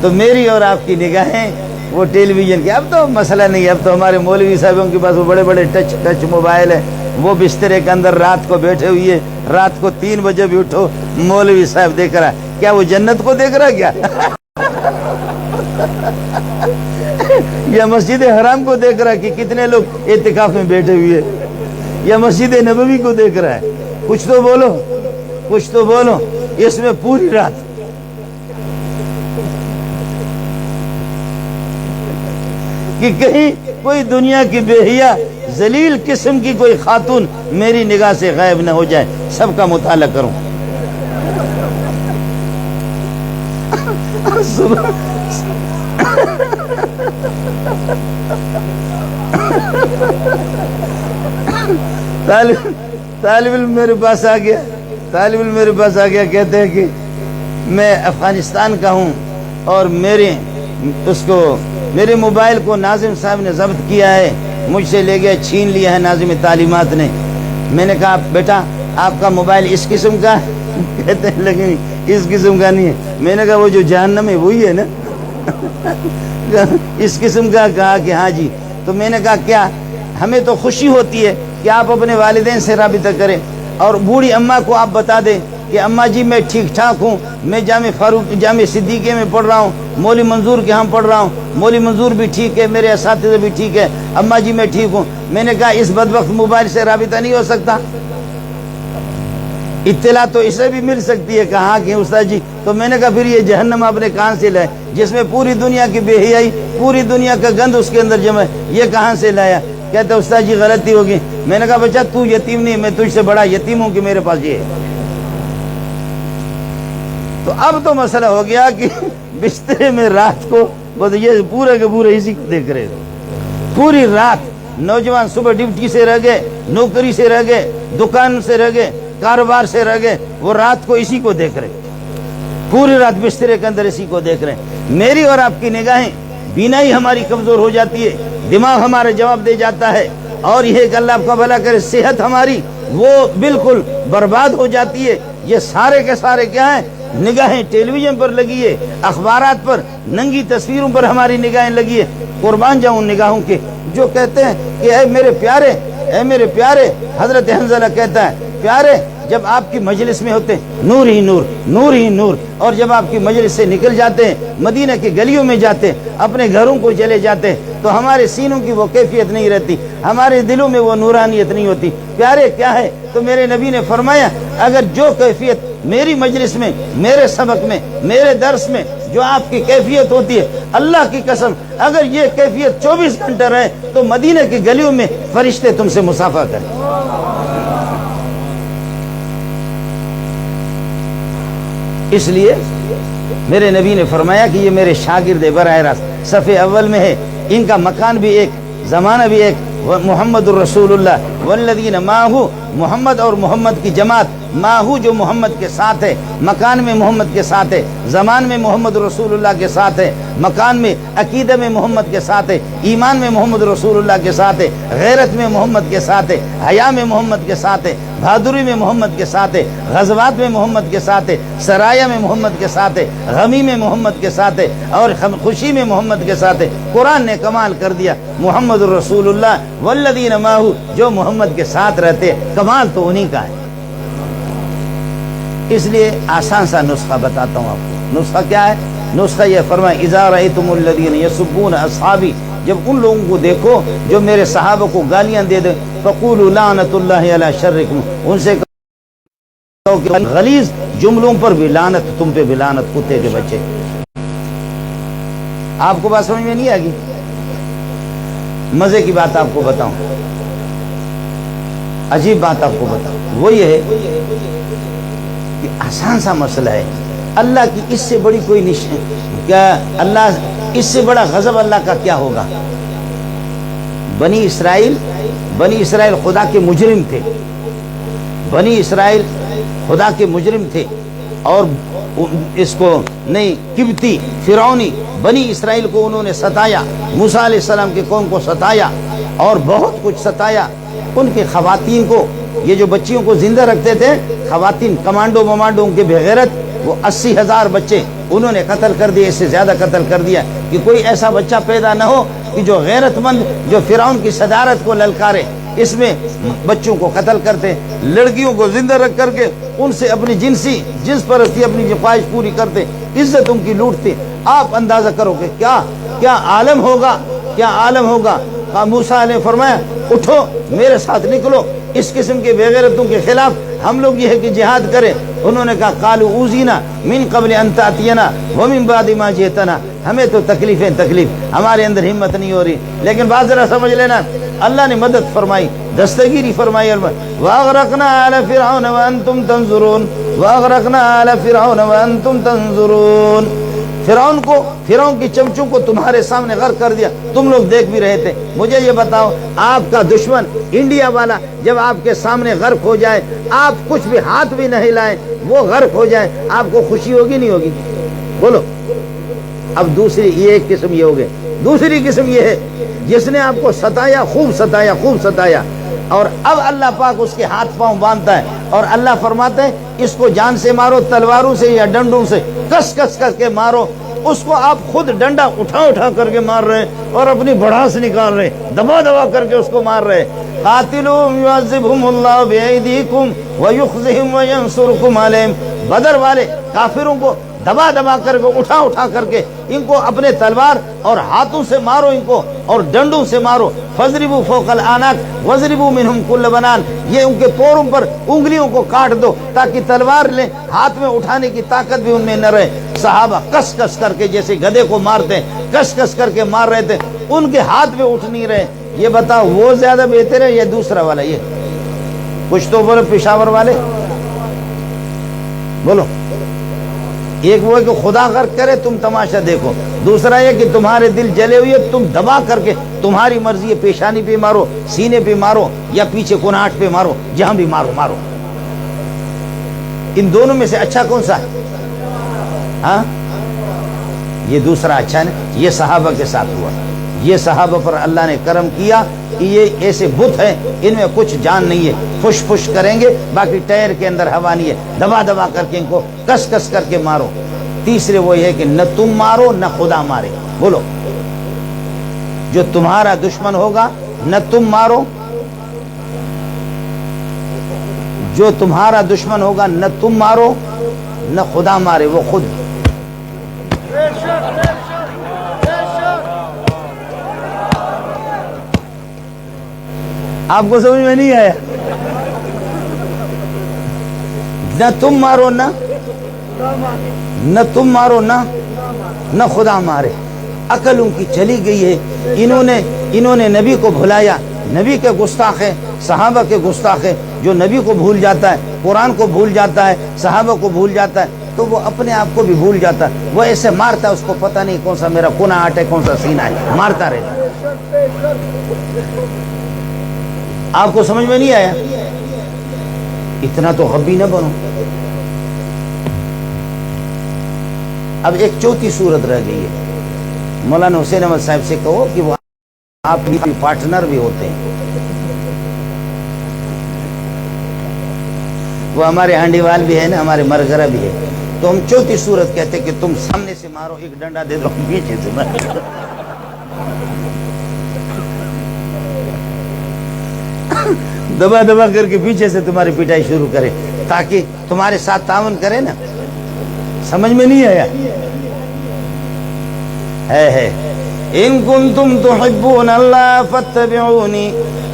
تو میری اور آپ کی نگاہیں وہ ٹیلی ویژن کی. اب تو مسئلہ نہیں، اب تو ہمارے مولوی صاحبوں کے پاس وہ بڑے ٹچ موبائل ہے. وہ بسترے کے اندر رات کو بیٹھے ہوئے، رات کو 3 بجے بھی اٹھو، مولوی صاحب دیکھ رہا. کیا وہ جنت کو دیکھ رہا کیا؟ یا مسجد حرام کو دیکھ رہا کہ کتنے لوگ اعتکاف میں بیٹھے ہوئے، یا مسجد نبوی کو دیکھ رہا ہے؟ کچھ تو بولو، کچھ تو بولو. اس میں پوری رات کہ کہیں کوئی دنیا کی بے حیا ذلیل قسم کی کوئی خاتون میری نگاہ سے غائب نہ ہو جائے. سب کا مطالعہ کروں. طالب علم میرے پاس آ گیا، کہتے ہیں کہ میں افغانستان کا ہوں، اور میرے موبائل کو ناظم صاحب نے ضبط کیا ہے، مجھ سے لے گیا، چھین لیا ہے ناظم تعلیمات نے. میں نے کہا بیٹا آپ کا موبائل اس قسم کا ہے؟ کہتے ہیں لیکن اس قسم کا نہیں ہے۔ میں نے کہا وہ جو جہنم ہے وہی ہے نا؟ اس قسم کا کہا کہ ہاں جی۔ تو میں نے کہا کیا؟ ہمیں تو خوشی ہوتی ہے کہ آپ اپنے والدین سے رابطہ کریں، اور بوڑھی اماں کو آپ بتا دیں کہ اماں جی میں ٹھیک ٹھاک ہوں، میں جامع صدیقیہ میں پڑھ رہا ہوں، مولوی منظور کے ہاں پڑھ رہا ہوں، مولوی منظور بھی ٹھیک ہے، میرے اساتذہ بھی ٹھیک ہے، اماں جی میں ٹھیک ہوں۔ میں نے کہا اس بدبخت موبائل سے رابطہ نہیں ہو سکتا؟ اطلاع تو اسے بھی مل سکتی ہے، کہا کہ استاد جی۔ تو میں نے کہا پھر یہ جہنم اپنے کہاں سے لائے جس میں پوری دنیا کی بے حیائی، پوری دنیا کا گند اس کے اندر جمع ہے، یہ کہاں سے لایا؟ کہتے استاد جی غلطی ہوگی۔ میں نے کہا بچہ تو یتیم نہیں، میں تجھ سے بڑا یتیم ہوں کہ میرے پاس یہ ہے۔ تو اب تو مسئلہ ہو گیا کہ بسترے میں رات کو بس یہ پورے کے پورے اسی کو دیکھ رہے تھے پوری رات۔ نوجوان صبح ڈیوٹی سے رہ گئے، نوکری سے رہ گئے، دکان سے رہ گئے، کاروبار سے رہ گئے، وہ رات کو اسی کو دیکھ رہے، پوری رات بسترے کے اندر اسی کو دیکھ رہے ہیں۔ میری اور آپ کی نگاہیں، بینائی ہماری کمزور ہو جاتی ہے، دماغ ہمارا جواب دے جاتا ہے، اور یہ کہ اللہ آپ کا بھلا کرے صحت ہماری وہ بالکل برباد ہو جاتی ہے۔ یہ سارے کے سارے کیا ہیں؟ نگاہیں ٹیلی ویژن پر لگی ہے، اخبارات پر، ننگی تصویروں پر ہماری نگاہیں لگی ہے۔ قربان جاؤں نگاہوں کے جو کہتے ہیں کہ اے میرے پیارے، اے میرے پیارے۔ حضرت حنظلہ کہتا ہے پیارے جب آپ کی مجلس میں ہوتے نور ہی نور، نور ہی نور، اور جب آپ کی مجلس سے نکل جاتے ہیں، مدینہ کی گلیوں میں جاتے ہیں، اپنے گھروں کو چلے جاتے ہیں، تو ہمارے سینوں کی وہ کیفیت نہیں رہتی، ہمارے دلوں میں وہ نورانیت نہیں ہوتی۔ پیارے کیا ہے؟ تو میرے نبی نے فرمایا اگر جو کیفیت میری مجلس میں، میرے سبق میں، میرے درس میں جو آپ کی کیفیت ہوتی ہے، اللہ کی قسم اگر یہ کیفیت 24 گھنٹے رہے تو مدینہ کی گلیوں میں فرشتے تم سے مصافحہ کریں۔ اس لیے میرے نبی نے فرمایا کہ یہ میرے شاگرد براہ راست صف اول میں ہے، ان کا مکان بھی ایک، زمانہ بھی ایک۔ محمد الرسول اللہ والذین معہ، محمد اور محمد کی جماعت، معہ جو محمد کے ساتھ ہے، مکان میں محمد کے ساتھ ہے، زمان میں محمد رسول اللہ کے ساتھ ہے، مکان میں عقیدہ میں محمد کے ساتھ ہے، ایمان میں محمد رسول اللہ کے ساتھ ہے، غیرت میں محمد کے ساتھ ہے، حیا میں محمد کے ساتھ ہے، بہادری میں محمد کے ساتھ ہے، غزوات میں محمد کے ساتھ ہے، سرایا میں محمد کے ساتھ ہے، غمی میں محمد کے ساتھ ہے، اور خوشی میں محمد کے ساتھ ہے۔ قرآن نے کمال کر دیا، محمد الرسول اللہ والذین معہ، جو محمد کے ساتھ رہتے، کمال تو انہی کا ہے۔ اس لیے آسان سا نسخہ بتاتا ہوں آپ کو۔ نسخہ کیا ہے؟ نسخہ یہ فرمائے اذا رأیتم الذین یسبون اصحابی، جب ان لوگوں کو دیکھو جو میرے صحابہ کو گالیاں دے دیں، فقولوا لعنت اللہ علی شرکم، ان سے کہو کہ غلیظ جملوں پر بھی لعنت، تم پہ بھی لعنت، کتے کے بچے۔ آپ کو بات سمجھ میں نہیں آئے گی؟ مزے کی بات آپ کو بتاؤں، عجیب بات آپ کو بتاؤں، وہ یہ ہے کہ آسان سا مسئلہ ہے۔ اللہ کی اس سے بڑی کوئی نشان کیا؟ اللہ اس سے بڑا غضب اللہ کا کیا ہوگا؟ بنی اسرائیل خدا کے مجرم تھے، بنی اسرائیل خدا کے مجرم تھے، اور اس کو نہیں قبطی فرعونی بنی اسرائیل کو انہوں نے ستایا، موسیٰ علیہ السلام کی قوم کو ستایا اور بہت کچھ ستایا۔ ان کی خواتین کو، یہ جو بچیوں کو زندہ رکھتے تھے، خواتین کمانڈو ان کے بغیرت، وہ 80,000 بچے انہوں نے قتل کر دیے، اس سے زیادہ قتل کر دیا کہ کوئی ایسا بچہ پیدا نہ ہو کہ جو غیرت مند، جو فرعون کی صدارت کو للکارے۔ اس میں بچوں کو قتل کرتے، لڑکیوں کو زندہ رکھ کر کے ان سے اپنی جنس پرستی، اپنی خواہش پوری کرتے، عزت ان کی لوٹتے۔ آپ اندازہ کرو کہ کیا عالم ہوگا، کیا عالم ہوگا۔ موسیٰ نے فرمایا اٹھو میرے ساتھ نکلو، اس قسم کے بےغیرتوں کے خلاف ہم لوگ یہ ہے کہ جہاد کریں۔ انہوں نے کہا قالوا اوذینا من قبل ان تأتینا ومن بعد ما جئتنا، ہمیں تو تکلیف، ہمارے اندر ہمت نہیں ہو رہی۔ لیکن بات ذرا سمجھ لینا، اللہ نے مدد فرمائی، دستگیری فرمائی۔ واغرقنا آل فرعون وانتم تنظرون، واغرقنا آل فرعون وانتم تنظرون، فرعون کی چمچوں کو تمہارے سامنے غرق کر دیا، تم لوگ دیکھ بھی رہے تھے۔ مجھے یہ بتاؤ، آپ کا دشمن انڈیا والا جب آپ کے سامنے غرق ہو جائے، آپ کچھ بھی ہاتھ بھی نہ ہلائیں، وہ غرق ہو جائے، آپ کو خوشی ہوگی نہیں ہوگی؟ بولو۔ اب دوسری یہ ایک قسم یہ ہو گئے، دوسری قسم یہ ہے جس نے آپ کو ستایا، خوب ستایا، اور اب اللہ پاک اس کے ہاتھ پاؤں باندھتا ہے، اور اللہ فرماتا ہے اس کو جان سے مارو، تلواروں سے یا ڈنڈوں سے کس کس کر کے مارو، اس کو آپ خود ڈنڈا اٹھا اٹھا کر کے مار رہے اور اپنی بڑھاس نکال رہے، دبا دبا کر کے اس کو مار رہے۔ قاتلوہم یعذبہم اللہ بایدیکم ویخزہم وینصرکم علیہم، بدر والے کافروں کو دبا دبا کر کے اٹھا اٹھا کر کے ان کو اپنے تلوار اور ہاتھوں سے مارو، ان کو اور ڈنڈوں سے مارو۔ فضربوا فوق الاعناق وضربوا منہم کل بنان، یہ ان کے پوروں پر انگلیوں کو کاٹ دو تاکہ تلوار لیں ہاتھ میں اٹھانے کی طاقت بھی ان میں نہ رہے۔ صحابہ کس کس کر کے جیسے گدھے کو مارتے ہیں کس کس کر کے مار رہے تھے، ان کے ہاتھ میں اٹھ نہیں رہے۔ یہ بتاؤ وہ زیادہ بہتر ہے یا دوسرا والا؟ یہ کچھ تو بولو پشاور والے، بولو۔ ایک وہ ہے کہ خدا غرق کرے تم تماشا دیکھو، دوسرا یہ کہ تمہارے دل جلے ہوئے تم دبا کر کے تمہاری مرضی ہے پیشانی پہ مارو، سینے پہ مارو یا پیچھے کناٹ پہ مارو، جہاں بھی مارو مارو۔ ان دونوں میں سے اچھا کون سا ہے؟ ہاں یہ دوسرا اچھا ہے نا۔ یہ صحابہ کے ساتھ ہوا، یہ صحابہ پر اللہ نے کرم کیا کہ یہ ایسے بت ہیں ان میں کچھ جان نہیں ہے، پھش پھش کریں گے باقی ٹائر کے اندر ہوا نہیں ہے، دبا دبا کر کے ان کو کس کس کر کے مارو۔ تیسرے وہ یہ کہ نہ تم مارو نہ خدا مارے، بولو جو تمہارا دشمن ہوگا نہ تم مارو، جو تمہارا دشمن ہوگا نہ تم مارو نہ خدا مارے، وہ خود۔ آپ کو سمجھ میں نہیں آیا؟ نہ تم مارو نہ تم مارو نہ خدا مارے۔ عقل ان کی چلی گئی ہے، انہوں نے نبی کو بھلایا، نبی کے گستاخ ہیں، صحابہ کے گستاخ ہیں۔ جو نبی کو بھول جاتا ہے، قرآن کو بھول جاتا ہے، صحابہ کو بھول جاتا ہے تو وہ اپنے آپ کو بھی بھول جاتا ہے، وہ ایسے مارتا ہے، اس کو پتہ نہیں کون سا میرا کناٹ ہے کون سا سینہ ہے، مارتا رہتا۔ آپ کو سمجھ میں نہیں آیا؟ اتنا تو غبی نہ بنو۔ اب ایک چوتھی صورت رہ گئی ہے، مولانا حسین احمد صاحب سے کہو کہ وہ آپ کی پارٹنر بھی ہوتے ہیں، وہ ہمارے ہانڈیوال بھی ہے نا، ہمارے مرغرہ بھی ہے، تو ہم چوتھی صورت کہتے کہ تم سامنے سے مارو، ایک ڈنڈا دے دو، پیچھے سے مارو۔ دبا دبا کر کے پیچھے سے تمہاری پٹائی شروع کرے تاکہ تمہارے ساتھ تعاون کرے نا۔ سمجھ میں نہیں آیا؟ ہے ان کنتم تحبون اللہ فاتبعونی،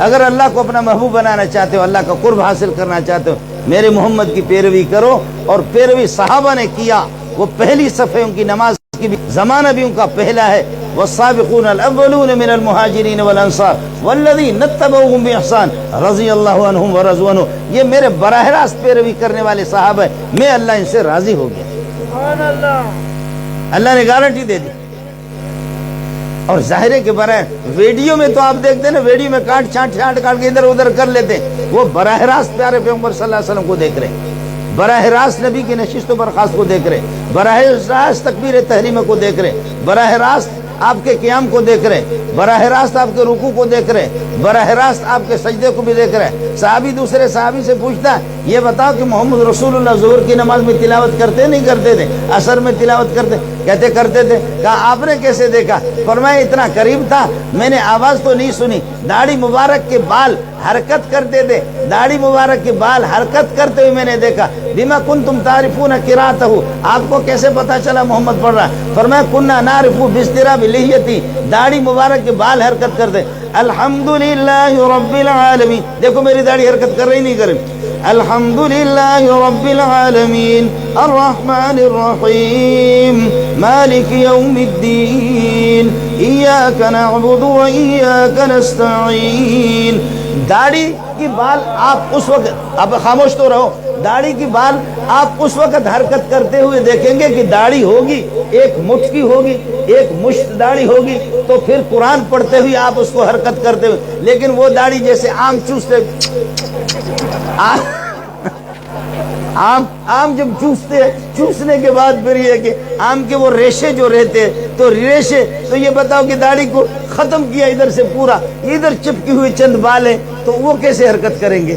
اگر اللہ کو اپنا محبوب بنانا چاہتے ہو، اللہ کا قرب حاصل کرنا چاہتے ہو، میرے محمد کی پیروی کرو۔ اور پیروی صحابہ نے کیا، وہ پہلی صفحے ان کی نماز کی بھی زمانہ بھی ان کا پہلا ہے۔ والسابقون الاولون من المہاجرین والانصار والذین اتبعوہم باحسان رضی اللہ عنہم ورضوا عنہ، یہ میرے براہ راست پیروی کرنے والے صحابہ ہیں، میں اللہ ان سے راضی ہو گیا۔ سبحان اللہ، اللہ نے گارنٹی دے دی۔ اور ظاہر ہے کہ براہ ویڈیو میں تو آپ دیکھتے ہیں نا، ویڈیو میں کاٹ چھانٹ کاٹ کے ادھر ادھر کر لیتے ہیں، وہ براہ راست پیارے پیغمبر صلی اللہ علیہ وسلم کو دیکھ رہے ہیں، براہ راست نبی کی نشست و برخاست کو دیکھ رہے، براہ راست تکبیر تحریمہ کو دیکھ رہے، براہ راست آپ کے قیام کو دیکھ رہے، براہ راست آپ کے رکوع کو دیکھ رہے، براہ راست آپ کے سجدے کو بھی دیکھ رہے۔ صحابی دوسرے صحابی سے پوچھتا ہے یہ بتاؤ کہ محمد رسول اللہ ظہر کی نماز میں تلاوت کرتے نہیں کرتے تھے؟ عصر میں تلاوت کرتے؟ کہتے کرتے تھے۔ کہا آپ نے کیسے دیکھا؟ فرمایا اتنا قریب تھا، میں نے آواز تو نہیں سنی، داڑھی مبارک کے بال حرکت کرتے تھے، داڑھی مبارک کے بال حرکت کرتے ہوئے میں نے دیکھا۔ بما کنتم تعرفون قراءتہ، آپ کو کیسے پتا چلا محمد پڑھ رہا ہے؟ فرمایا کنا نعرف باضطراب لحیتی، داڑھی مبارک کے بال حرکت کرتے۔ الحمدللہ رب العالمین، دیکھو میری داڑھی حرکت کر رہی نہیں کر رہی۔ الحمدللہ رب العالمین الرحمن الرحیم مالک یوم الدین ایاک نعبد و ایاک نستعین۔ داڑھی کی بال آپ اس وقت، آپ خاموش تو رہو، داڑھی کی بال آپ اس وقت حرکت کرتے ہوئے دیکھیں گے کہ داڑھی ہوگی، ایک مٹھ کی ہوگی، ایک مشت داڑھی ہوگی، تو پھر قرآن پڑھتے ہوئے آپ اس کو حرکت کرتے ہوئے، لیکن وہ داڑھی جیسے آم چوستے، آم جب چوسنے کے بعد پھر یہ کہ آم کے وہ ریشے جو رہتے تو ریشے، تو یہ بتاؤ کہ داڑھی کو ختم کیا ادھر سے پورا، ادھر چپکی ہوئی چند بال ہیں تو وہ کیسے حرکت کریں گے؟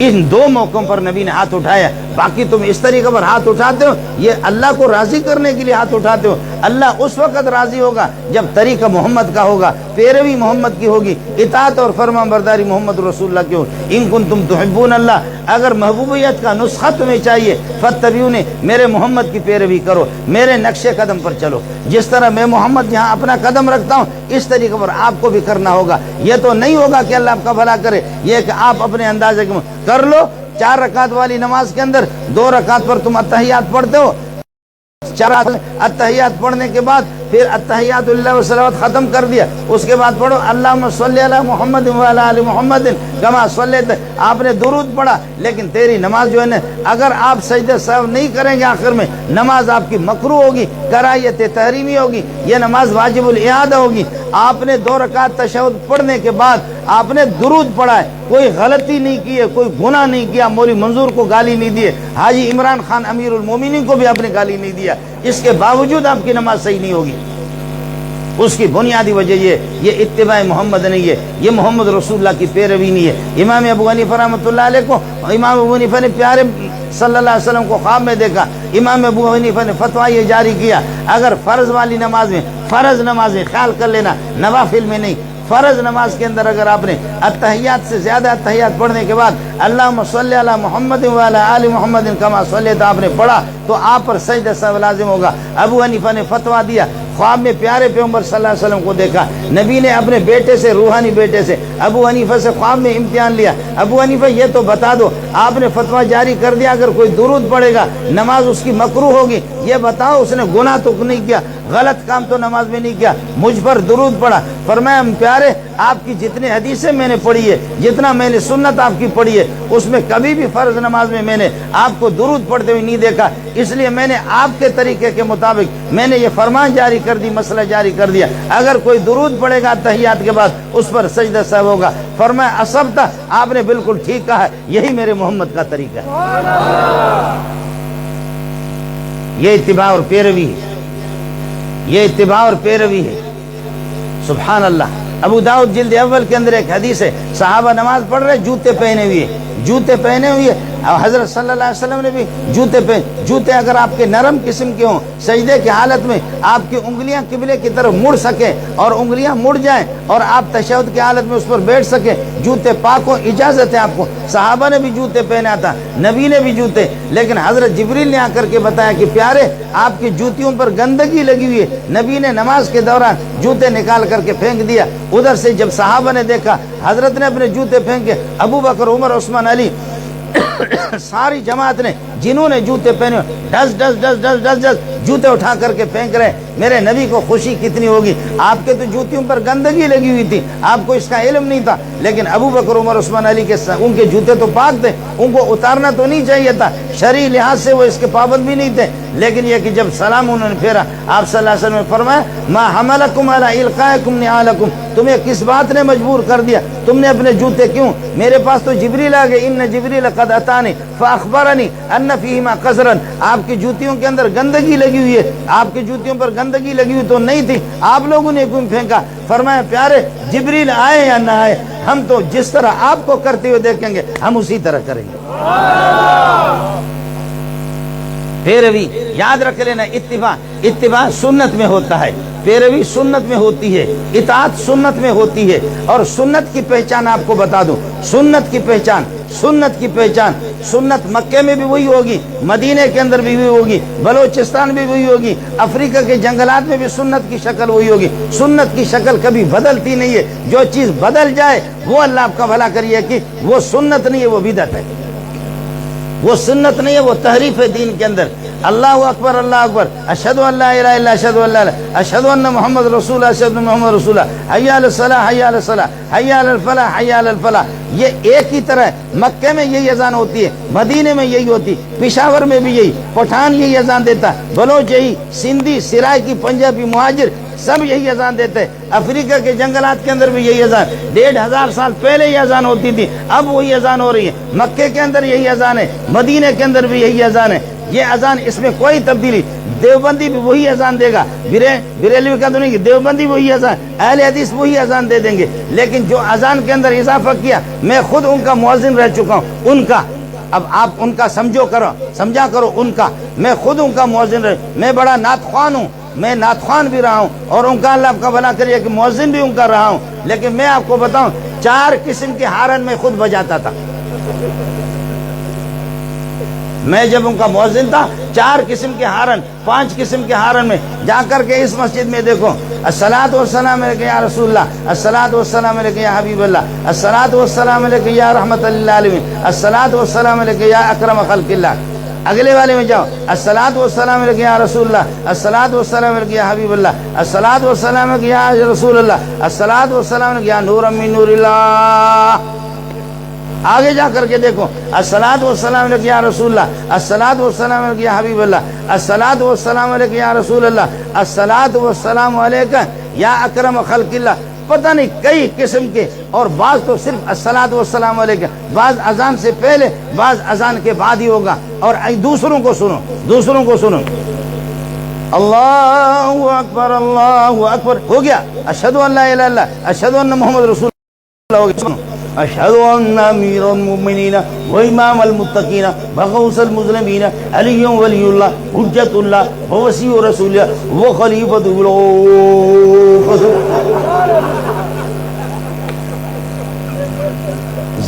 ان دو موقعوں پر نبی نے ہاتھ اٹھایا. باقی تم اس طریقے پر ہاتھ اٹھاتے ہو یہ اللہ کو راضی کرنے کے لیے ہاتھ اٹھاتے ہو. اللہ اس وقت راضی ہوگا جب طریقہ محمد کا ہوگا, پیروی محمد کی ہوگی, اطاعت اور فرما برداری محمد رسول اللہ کی ہوگی. ان کنتم تحبون اللہ, اگر محبوبیت کا نسخہ تمہیں چاہیے فاتبعونی, میرے محمد کی پیروی کرو, میرے نقش قدم پر چلو. جس طرح میں محمد یہاں اپنا قدم رکھتا ہوں اس طریقے پر آپ کو بھی کرنا ہوگا. یہ تو نہیں ہوگا کہ اللہ آپ کا بھلا کرے, یہ کہ آپ اپنے اندازے کر لو. 4 رکعت والی نماز کے اندر 2 رکعت پر تم اتحیات پڑھتے ہو, 4 اتحیات پڑھنے کے بعد پھر اتحیات اللہ و صلوات ختم کر دیا, اس کے بعد پڑھو اللہم صلی علی محمد وعلی آل محمد کما صلیت. آپ نے درود پڑھا لیکن تیری نماز جو ہے نا, اگر آپ سجدہ سہو نہیں کریں گے آخر میں نماز آپ کی مکروہ ہوگی, کراہیت تحریمی ہوگی, یہ نماز واجب الاعادہ ہوگی. آپ نے 2 رکعت تشہد پڑھنے کے بعد آپ نے درود پڑھا ہے, کوئی غلطی نہیں کی ہے, کوئی گناہ نہیں کیا, مولوی منظور کو گالی نہیں دی ہے, حاجی عمران خان امیر المومنین کو بھی آپ نے گالی نہیں دیا, اس کے باوجود آپ کی نماز صحیح نہیں ہوگی. اس کی بنیادی وجہ یہ اتباع محمد نہیں ہے, یہ محمد رسول اللہ کی پیروی نہیں ہے. امام ابو حنیفہ رحمۃ اللہ علیہ کو, امام ابو حنیفہ نے پیارے صلی اللہ علیہ وسلم کو خواب میں دیکھا. امام ابو حنیفہ نے فتویٰ یہ جاری کیا, اگر فرض والی نماز میں, فرض نماز میں خیال کر لینا, نوافل میں نہیں, فرض نماز کے اندر اگر آپ نے اتحیات سے زیادہ اتحیات پڑھنے کے بعد اللہم صلی علی محمد وعلی آل محمد کما صلیت آپ نے پڑھا تو آپ پر سجدہ سہو لازم ہوگا. ابو حنیفہ نے فتویٰ دیا, خواب میں پیارے پیغمبر صلی اللہ علیہ وسلم کو دیکھا. نبی نے اپنے بیٹے سے, روحانی بیٹے سے, ابو حنیفہ سے خواب میں امتحان لیا. ابو حنیفہ یہ تو بتا دو, آپ نے فتویٰ جاری کر دیا اگر کوئی درود پڑھے گا نماز اس کی مکروہ ہوگی, یہ بتاؤ اس نے گناہ تو نہیں کیا, غلط کام تو نماز میں نہیں کیا, مجھ پر درود پڑھا. فرمایا پیارے آپ کی جتنی حدیثیں میں نے پڑھی ہے, جتنا میں نے سنت آپ کی پڑھی ہے, اس میں کبھی بھی فرض نماز میں نے آپ کو درود پڑھتے ہوئے نہیں دیکھا, اس لیے میں نے آپ کے طریقے کے مطابق میں نے یہ فرمان جاری کر دی, مسئلہ جاری کر دیا, اگر کوئی درود پڑھے گا تحیات کے بعد اس پر سجدہ سہو ہوگا. فرمایا اصبتا, آپ نے بالکل ٹھیک کہا ہے, یہی میرے محمد کا طریقہ ہے. یہ اتباع اور پیروی ہے, یہ اتباع اور پیروی ہے. سبحان اللہ. ابو داؤد جلد اول کے اندر ایک حدیث ہے, صحابہ نماز پڑھ رہے, جوتے پہنے ہوئے, جوتے پہنے ہوئے, اور حضرت صلی اللہ علیہ وسلم نے بھی جوتے پہنے. جوتے اگر آپ کے نرم قسم کے ہوں, سجدے کی حالت میں آپ کی انگلیاں قبلے کی طرف مڑ سکیں اور انگلیاں مڑ جائیں اور آپ تشہد کی حالت میں اس پر بیٹھ سکیں, جوتے پاک ہو, اجازت ہے آپ کو. صحابہ نے بھی جوتے پہنا تھا, نبی نے بھی جوتے, لیکن حضرت جبریل نے آ کر کے بتایا کہ پیارے آپ کی جوتیوں پر گندگی لگی ہوئی ہے. نبی نے نماز کے دوران جوتے نکال کر کے پھینک دیا. ادھر سے جب صحابہ نے دیکھا حضرت نے اپنے جوتے پھینکے, ابو بکر, عمر, عثمان, علی ساری جماعت نے جنہوں نے جوتے پہنے ڈس ڈس ڈس ڈس ڈس ڈس جوتے اٹھا کر کے پھینک رہے. میرے نبی کو خوشی کتنی ہوگی, آپ کے تو جوتیوں پر گندگی لگی ہوئی تھی, آپ کو اس کا علم نہیں تھا, لیکن ابو بکر, عمر, عثمان, علی کے ان کے جوتے تو پاک تھے, ان کو اتارنا تو نہیں چاہیے تھا, شرعی لحاظ سے وہ اس کے پابند بھی نہیں تھے, لیکن یہ کہ جب سلام انہوں نے پھیرا, آپ صلی اللہ علیہ وسلم نے فرمایا ما حملکم علی القائکم نعالکم, تمہیں کس بات نے مجبور کر دیا, تم نے اپنے جوتے کیوں, میرے پاس تو جبریل آ گئے, ان جبریل قد اتانی فاخبرنی ان فیہما قذرا, آپ کی جوتیوں کے اندر گندگی لگی ہوئی ہے, آپ کی جوتیوں پر گندگی لگی ہوئی تو نہیں تھی, آپ لوگوں نے کیوں پھینکا. فرمایا پیارے جبریل آئے یا نہ آئے, ہم تو جس طرح آپ کو کرتے ہوئے دیکھیں گے ہم اسی طرح کریں گے. پیروی یاد رکھ لینا, اتباع سنت میں ہوتا ہے, پیروی سنت میں ہوتی ہے, اطاعت سنت میں ہوتی ہے. اور سنت کی پہچان آپ کو بتا دوں, سنت کی پہچان, سنت مکے میں بھی وہی ہوگی, مدینے کے اندر بھی وہی ہوگی, بلوچستان بھی وہی ہوگی, افریقہ کے جنگلات میں بھی سنت کی شکل وہی ہوگی. سنت کی شکل کبھی بدلتی نہیں ہے, جو چیز بدل جائے وہ اللہ آپ کا بھلا کریے کہ وہ سنت نہیں ہے, وہ بدعت ہے, وہ سنت نہیں ہے, وہ تحریف ہے دین کے اندر. اللہ اکبر, اللہ اکبر, اشہد ان لا الہ الا اشہد ان لا الہ, اشہد ان محمد رسول اللہ, اشہد ان محمد رسول اللہ, حی علی الصلاۃ, حی علی الصلاۃ, حی علی الفلاح, حی علی الفلاح. یہ ایک ہی طرح ہے. مکے میں یہی اذان ہوتی ہے, مدینے میں یہی ہوتی, پشاور میں بھی یہی, پٹھان یہی اذان دیتا, بلوچ یہی, سندھی, سرائکی, پنجابی, مہاجر سب یہی اذان دیتے ہیں. افریقہ کے جنگلات کے اندر بھی یہی اذان, 1500 سال پہلے یہ اذان ہوتی تھی, اب وہی اذان ہو رہی ہے. مکے کے اندر یہی اذان ہے, مدینے کے اندر بھی یہی اذان ہے, یہ اذان اس میں کوئی تبدیلی، دیوبندی بھی وہی اذان دے گا، بریلوی کا تو نہیں کہ دیوبندی وہی اذان، اہل حدیث وہی اذان دے دیں گے، لیکن جو اذان کے اندر اضافہ کیا، میں خود ان کا مؤذن رہ چکا ہوں، ان کا، اب آپ ان کا سمجھا کرو ان کا، میں خود ان کا مؤذن رہ، میں بڑا نعت خوان ہوں، میں نعت خوان بھی رہا ہوں، اور ان کا اللہ آپ کا بھلا کرے کہ مؤذن بھی ان کا رہا ہوں، لیکن میں آپ کو بتاؤں 4 قسم کے ہارن میں خود بجاتا تھا، میں جب ان کا مؤذن تھا 4 قسم کے ہارن، 5 قسم کے ہارن میں جا کر کے اس مسجد میں دیکھو، الصلاۃ والسلام علیک یا رسول اللہ، الصلاۃ والسلام علیک یا حبیب اللہ، الصلاۃ والسلام علیک یا رحمت للعالمین، الصلاۃ والسلام علیک یا اکرم خلق اللہ، اگلے والے میں جاؤ، الصلاۃ والسلام علیک یا رسول اللہ، الصلاۃ والسلام علیک یا حبیب اللہ، الصلاۃ والسلام علیک یا رسول اللہ، الصلاۃ والسلام علیک یا نور من نور اللہ، آگے جا کر کے دیکھو، الصلاۃ والسلام علیک یا رسول اللہ، الصلاۃ والسلام علیک یا حبیب اللہ، الصلاۃ والسلام علیک یا رسول اللہ، الصلاۃ والسلام علیک یا اکرم خلق اللہ، پتہ نہیں کئی قسم کے، اور بعض تو صرف الصلاۃ والسلام علیک، بعض اذان سے پہلے بعض اذان کے بعد ہی ہوگا، اور دوسروں کو سنو، اللہ اکبر ہو گیا، اشہد ان لا الہ الا اللہ، اشہد ان محمد رسول اللہ ہو گیا، اشہد ان امیر المؤمنین و امام المتقین بغوث المذنبین علی ولی اللہ حجت اللہ و وصی رسول اللہ و خلیفۃ اللہ،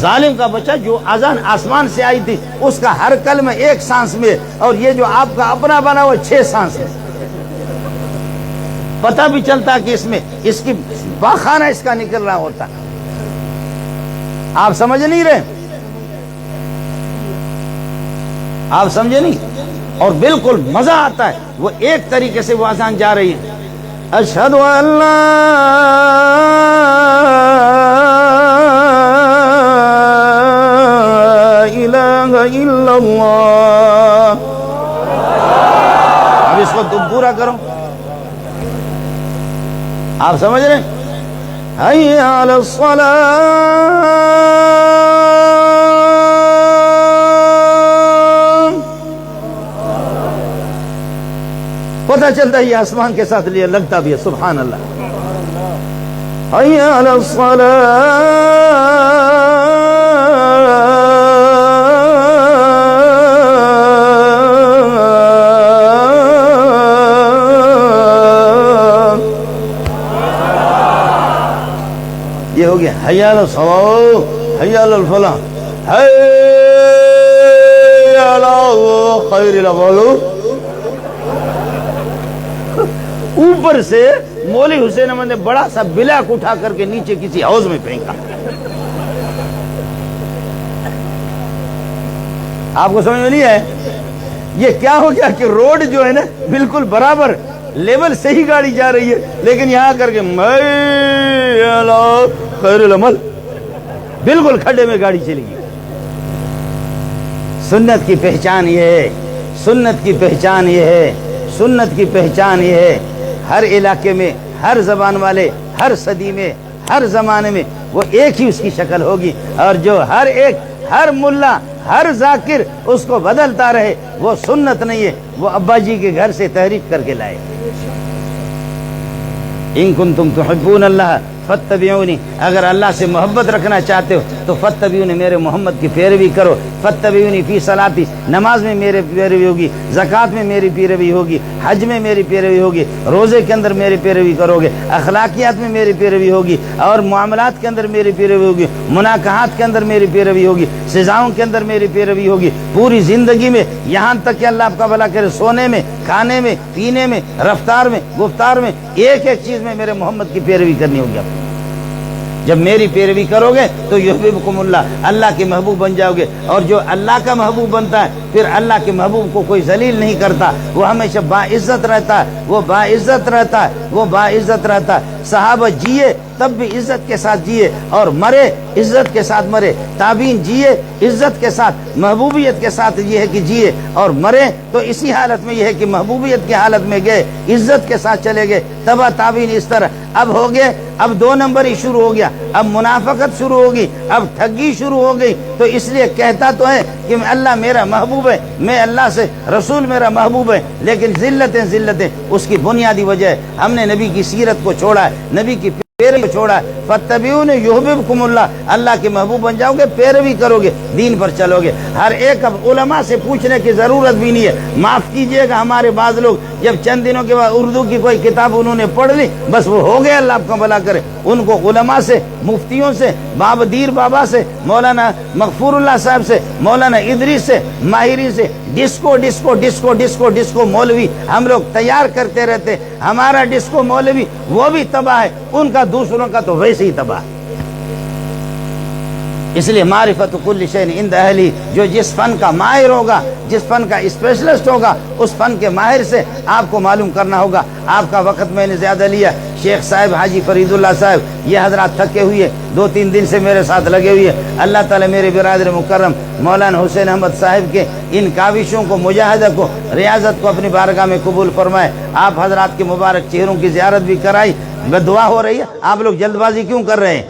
ظالم کا بچہ جو اذان آسمان سے آئی تھی اس کا ہر کلمہ 1 سانس میں، اور یہ جو آپ کا اپنا بنا ہوا 6 سانس میں، پتہ بھی چلتا کہ اس میں اس کی باخانہ اس کا نکل رہا ہوتا، آپ سمجھ نہیں رہے، آپ سمجھے نہیں، اور بالکل مزہ آتا ہے، وہ ایک طریقے سے وہ اذان جا رہی ہے، اشہد ان لا الہ الا اللہ، اب اس کو تم پورا کرو، آپ سمجھ رہے ہیں، حی علی الصلاۃ، پتہ چلتا ہے یہ آسمان کے ساتھ لیا لگتا بھی ہے، سبحان اللہ، حی علی الصلاۃ، یہ ہو گیا حی علی الصلاۃ، حی علی الفلاح، حی علی خیر العمل، اوپر سے مولوی حسین احمد نے بڑا سا بلاک اٹھا کر کے نیچے کسی حوض میں پھینکا، آپ کو سمجھ میں نہیں ہے یہ کیا ہو گیا کہ روڈ جو ہے نا بالکل برابر لیول سے ہی گاڑی جا رہی ہے، لیکن یہاں کر کے خیر العمل بالکل کھڈے میں گاڑی چلی گئی۔ سنت کی پہچان یہ ہے، سنت کی پہچان یہ ہے، سنت کی پہچان یہ ہے، ہر علاقے میں، ہر زبان والے، ہر صدی میں، ہر زمانے میں وہ ایک ہی اس کی شکل ہوگی، اور جو ہر ایک، ہر ملا، ہر ذاکر اس کو بدلتا رہے وہ سنت نہیں ہے، وہ ابا جی کے گھر سے تحریف کر کے لائے۔ ان کنتم تحبون اللہ فاتبعونی، اگر اللہ سے محبت رکھنا چاہتے ہو تو فاتبعونی، میرے محمد کی پیروی کرو، فاتبعونی فی صلاتی، نماز میں میری پیروی ہوگی، زکوٰۃ میں میری پیروی ہوگی، حج میں میری پیروی ہوگی، روزے کے اندر میری پیروی کرو گے، اخلاقیات میں میری پیروی ہوگی، اور معاملات کے اندر میری پیروی ہوگی، مناکحات کے اندر میری پیروی ہوگی، سزاؤں کے اندر میری پیروی ہوگی، پوری زندگی میں، یہاں تک کہ اللہ آپ کا بھلا کرے، سونے میں، کھانے میں، پینے میں، رفتار میں، گفتار میں، ایک ایک چیز میں میرے محمد کی پیروی کرنی ہوگی۔ جب میری پیروی کرو گے تو یحببکم اللہ، اللہ کے محبوب بن جاؤ گے، اور جو اللہ کا محبوب بنتا ہے پھر اللہ کے محبوب کو کوئی ذلیل نہیں کرتا، وہ ہمیشہ باعزت رہتا ہے، وہ باعزت رہتا ہے، وہ باعزت رہتا ہے۔ صحابہ جیے تب بھی عزت کے ساتھ جیے، اور مرے عزت کے ساتھ مرے، تابعین جیے عزت کے ساتھ، محبوبیت کے ساتھ یہ ہے کہ جیے، اور مرے تو اسی حالت میں یہ ہے کہ محبوبیت کی حالت میں گئے، عزت کے ساتھ چلے گئے، تبا تابعین اس طرح۔ اب ہو گئے، اب 2 نمبر ہی شروع ہو گیا، اب منافقت شروع ہوگی، اب ٹھگی شروع ہو گئی، تو اس لیے کہتا تو ہے کہ اللہ میرا محبوب محبوب ہے، میں اللہ سے، رسول میرا محبوب ہے، لیکن ذلتیں اس کی بنیادی وجہ ہے ہم نے نبی کی سیرت کو چھوڑا ہے، نبی کی پیروی کو چھوڑا ہے۔ فاتبعونی یحببکم اللہ، اللہ کے محبوب بن جاؤ گے، پیروی کرو گے، دین پر چلو گے۔ ہر ایک اب علماء سے پوچھنے کی ضرورت بھی نہیں ہے۔ معاف کیجئے گا ہمارے بعض لوگ جب چند دنوں کے بعد اردو کی کوئی کتاب انہوں نے پڑھ لی، بس وہ ہو گئے، اللہ آپ کو بھلا کرے۔ ان کو علماء سے، مفتیوں سے، بابا دیر بابا سے، مولانا مغفور اللہ صاحب سے، مولانا ادریس سے، ماہرین سے ڈسکو مولوی ہم لوگ تیار کرتے رہتے۔ ہمارا ڈسکو مولوی وہ بھی تباہ ہے، ان کا دوسروں کا تو ویسے ہی تباہ ہے۔ اس لیے معرفت کل شیء عند اہلی، جو جس فن کا ماہر ہوگا، جس فن کا اسپیشلسٹ ہوگا، اس فن کے ماہر سے آپ کو معلوم کرنا ہوگا۔ آپ کا وقت میں نے زیادہ لیا۔ شیخ صاحب حاجی فرید اللہ صاحب یہ حضرات تھکے ہوئے 2-3 دن سے میرے ساتھ لگے ہوئے۔ اللہ تعالیٰ میرے برادر مکرم مولانا حسین احمد صاحب کے ان کاوشوں کو، مجاہدہ کو، ریاضت کو اپنی بارگاہ میں قبول فرمائے۔ آپ حضرات کے مبارک چہروں کی زیارت بھی کرائی، دعا ہو رہی ہے۔ آپ لوگ جلد بازی کیوں کر رہے ہیں؟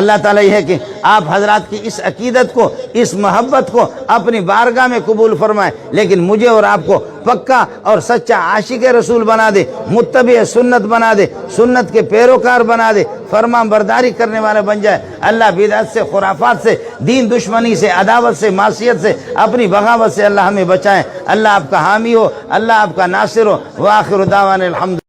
اللہ تعالیٰ یہ ہے کہ آپ حضرات کی اس عقیدت کو، اس محبت کو اپنی بارگاہ میں قبول فرمائے، لیکن مجھے اور آپ کو پکا اور سچا عاشق رسول بنا دے، متبع سنت بنا دے، سنت کے پیروکار بنا دے، فرمان برداری کرنے والا بن جائے۔ اللہ بدعت سے، خرافات سے، دین دشمنی سے، عداوت سے، معصیت سے، اپنی بغاوت سے اللہ ہمیں بچائیں۔ اللہ آپ کا حامی ہو، اللہ آپ کا ناصر ہو۔ وآخر دعوانا الحمد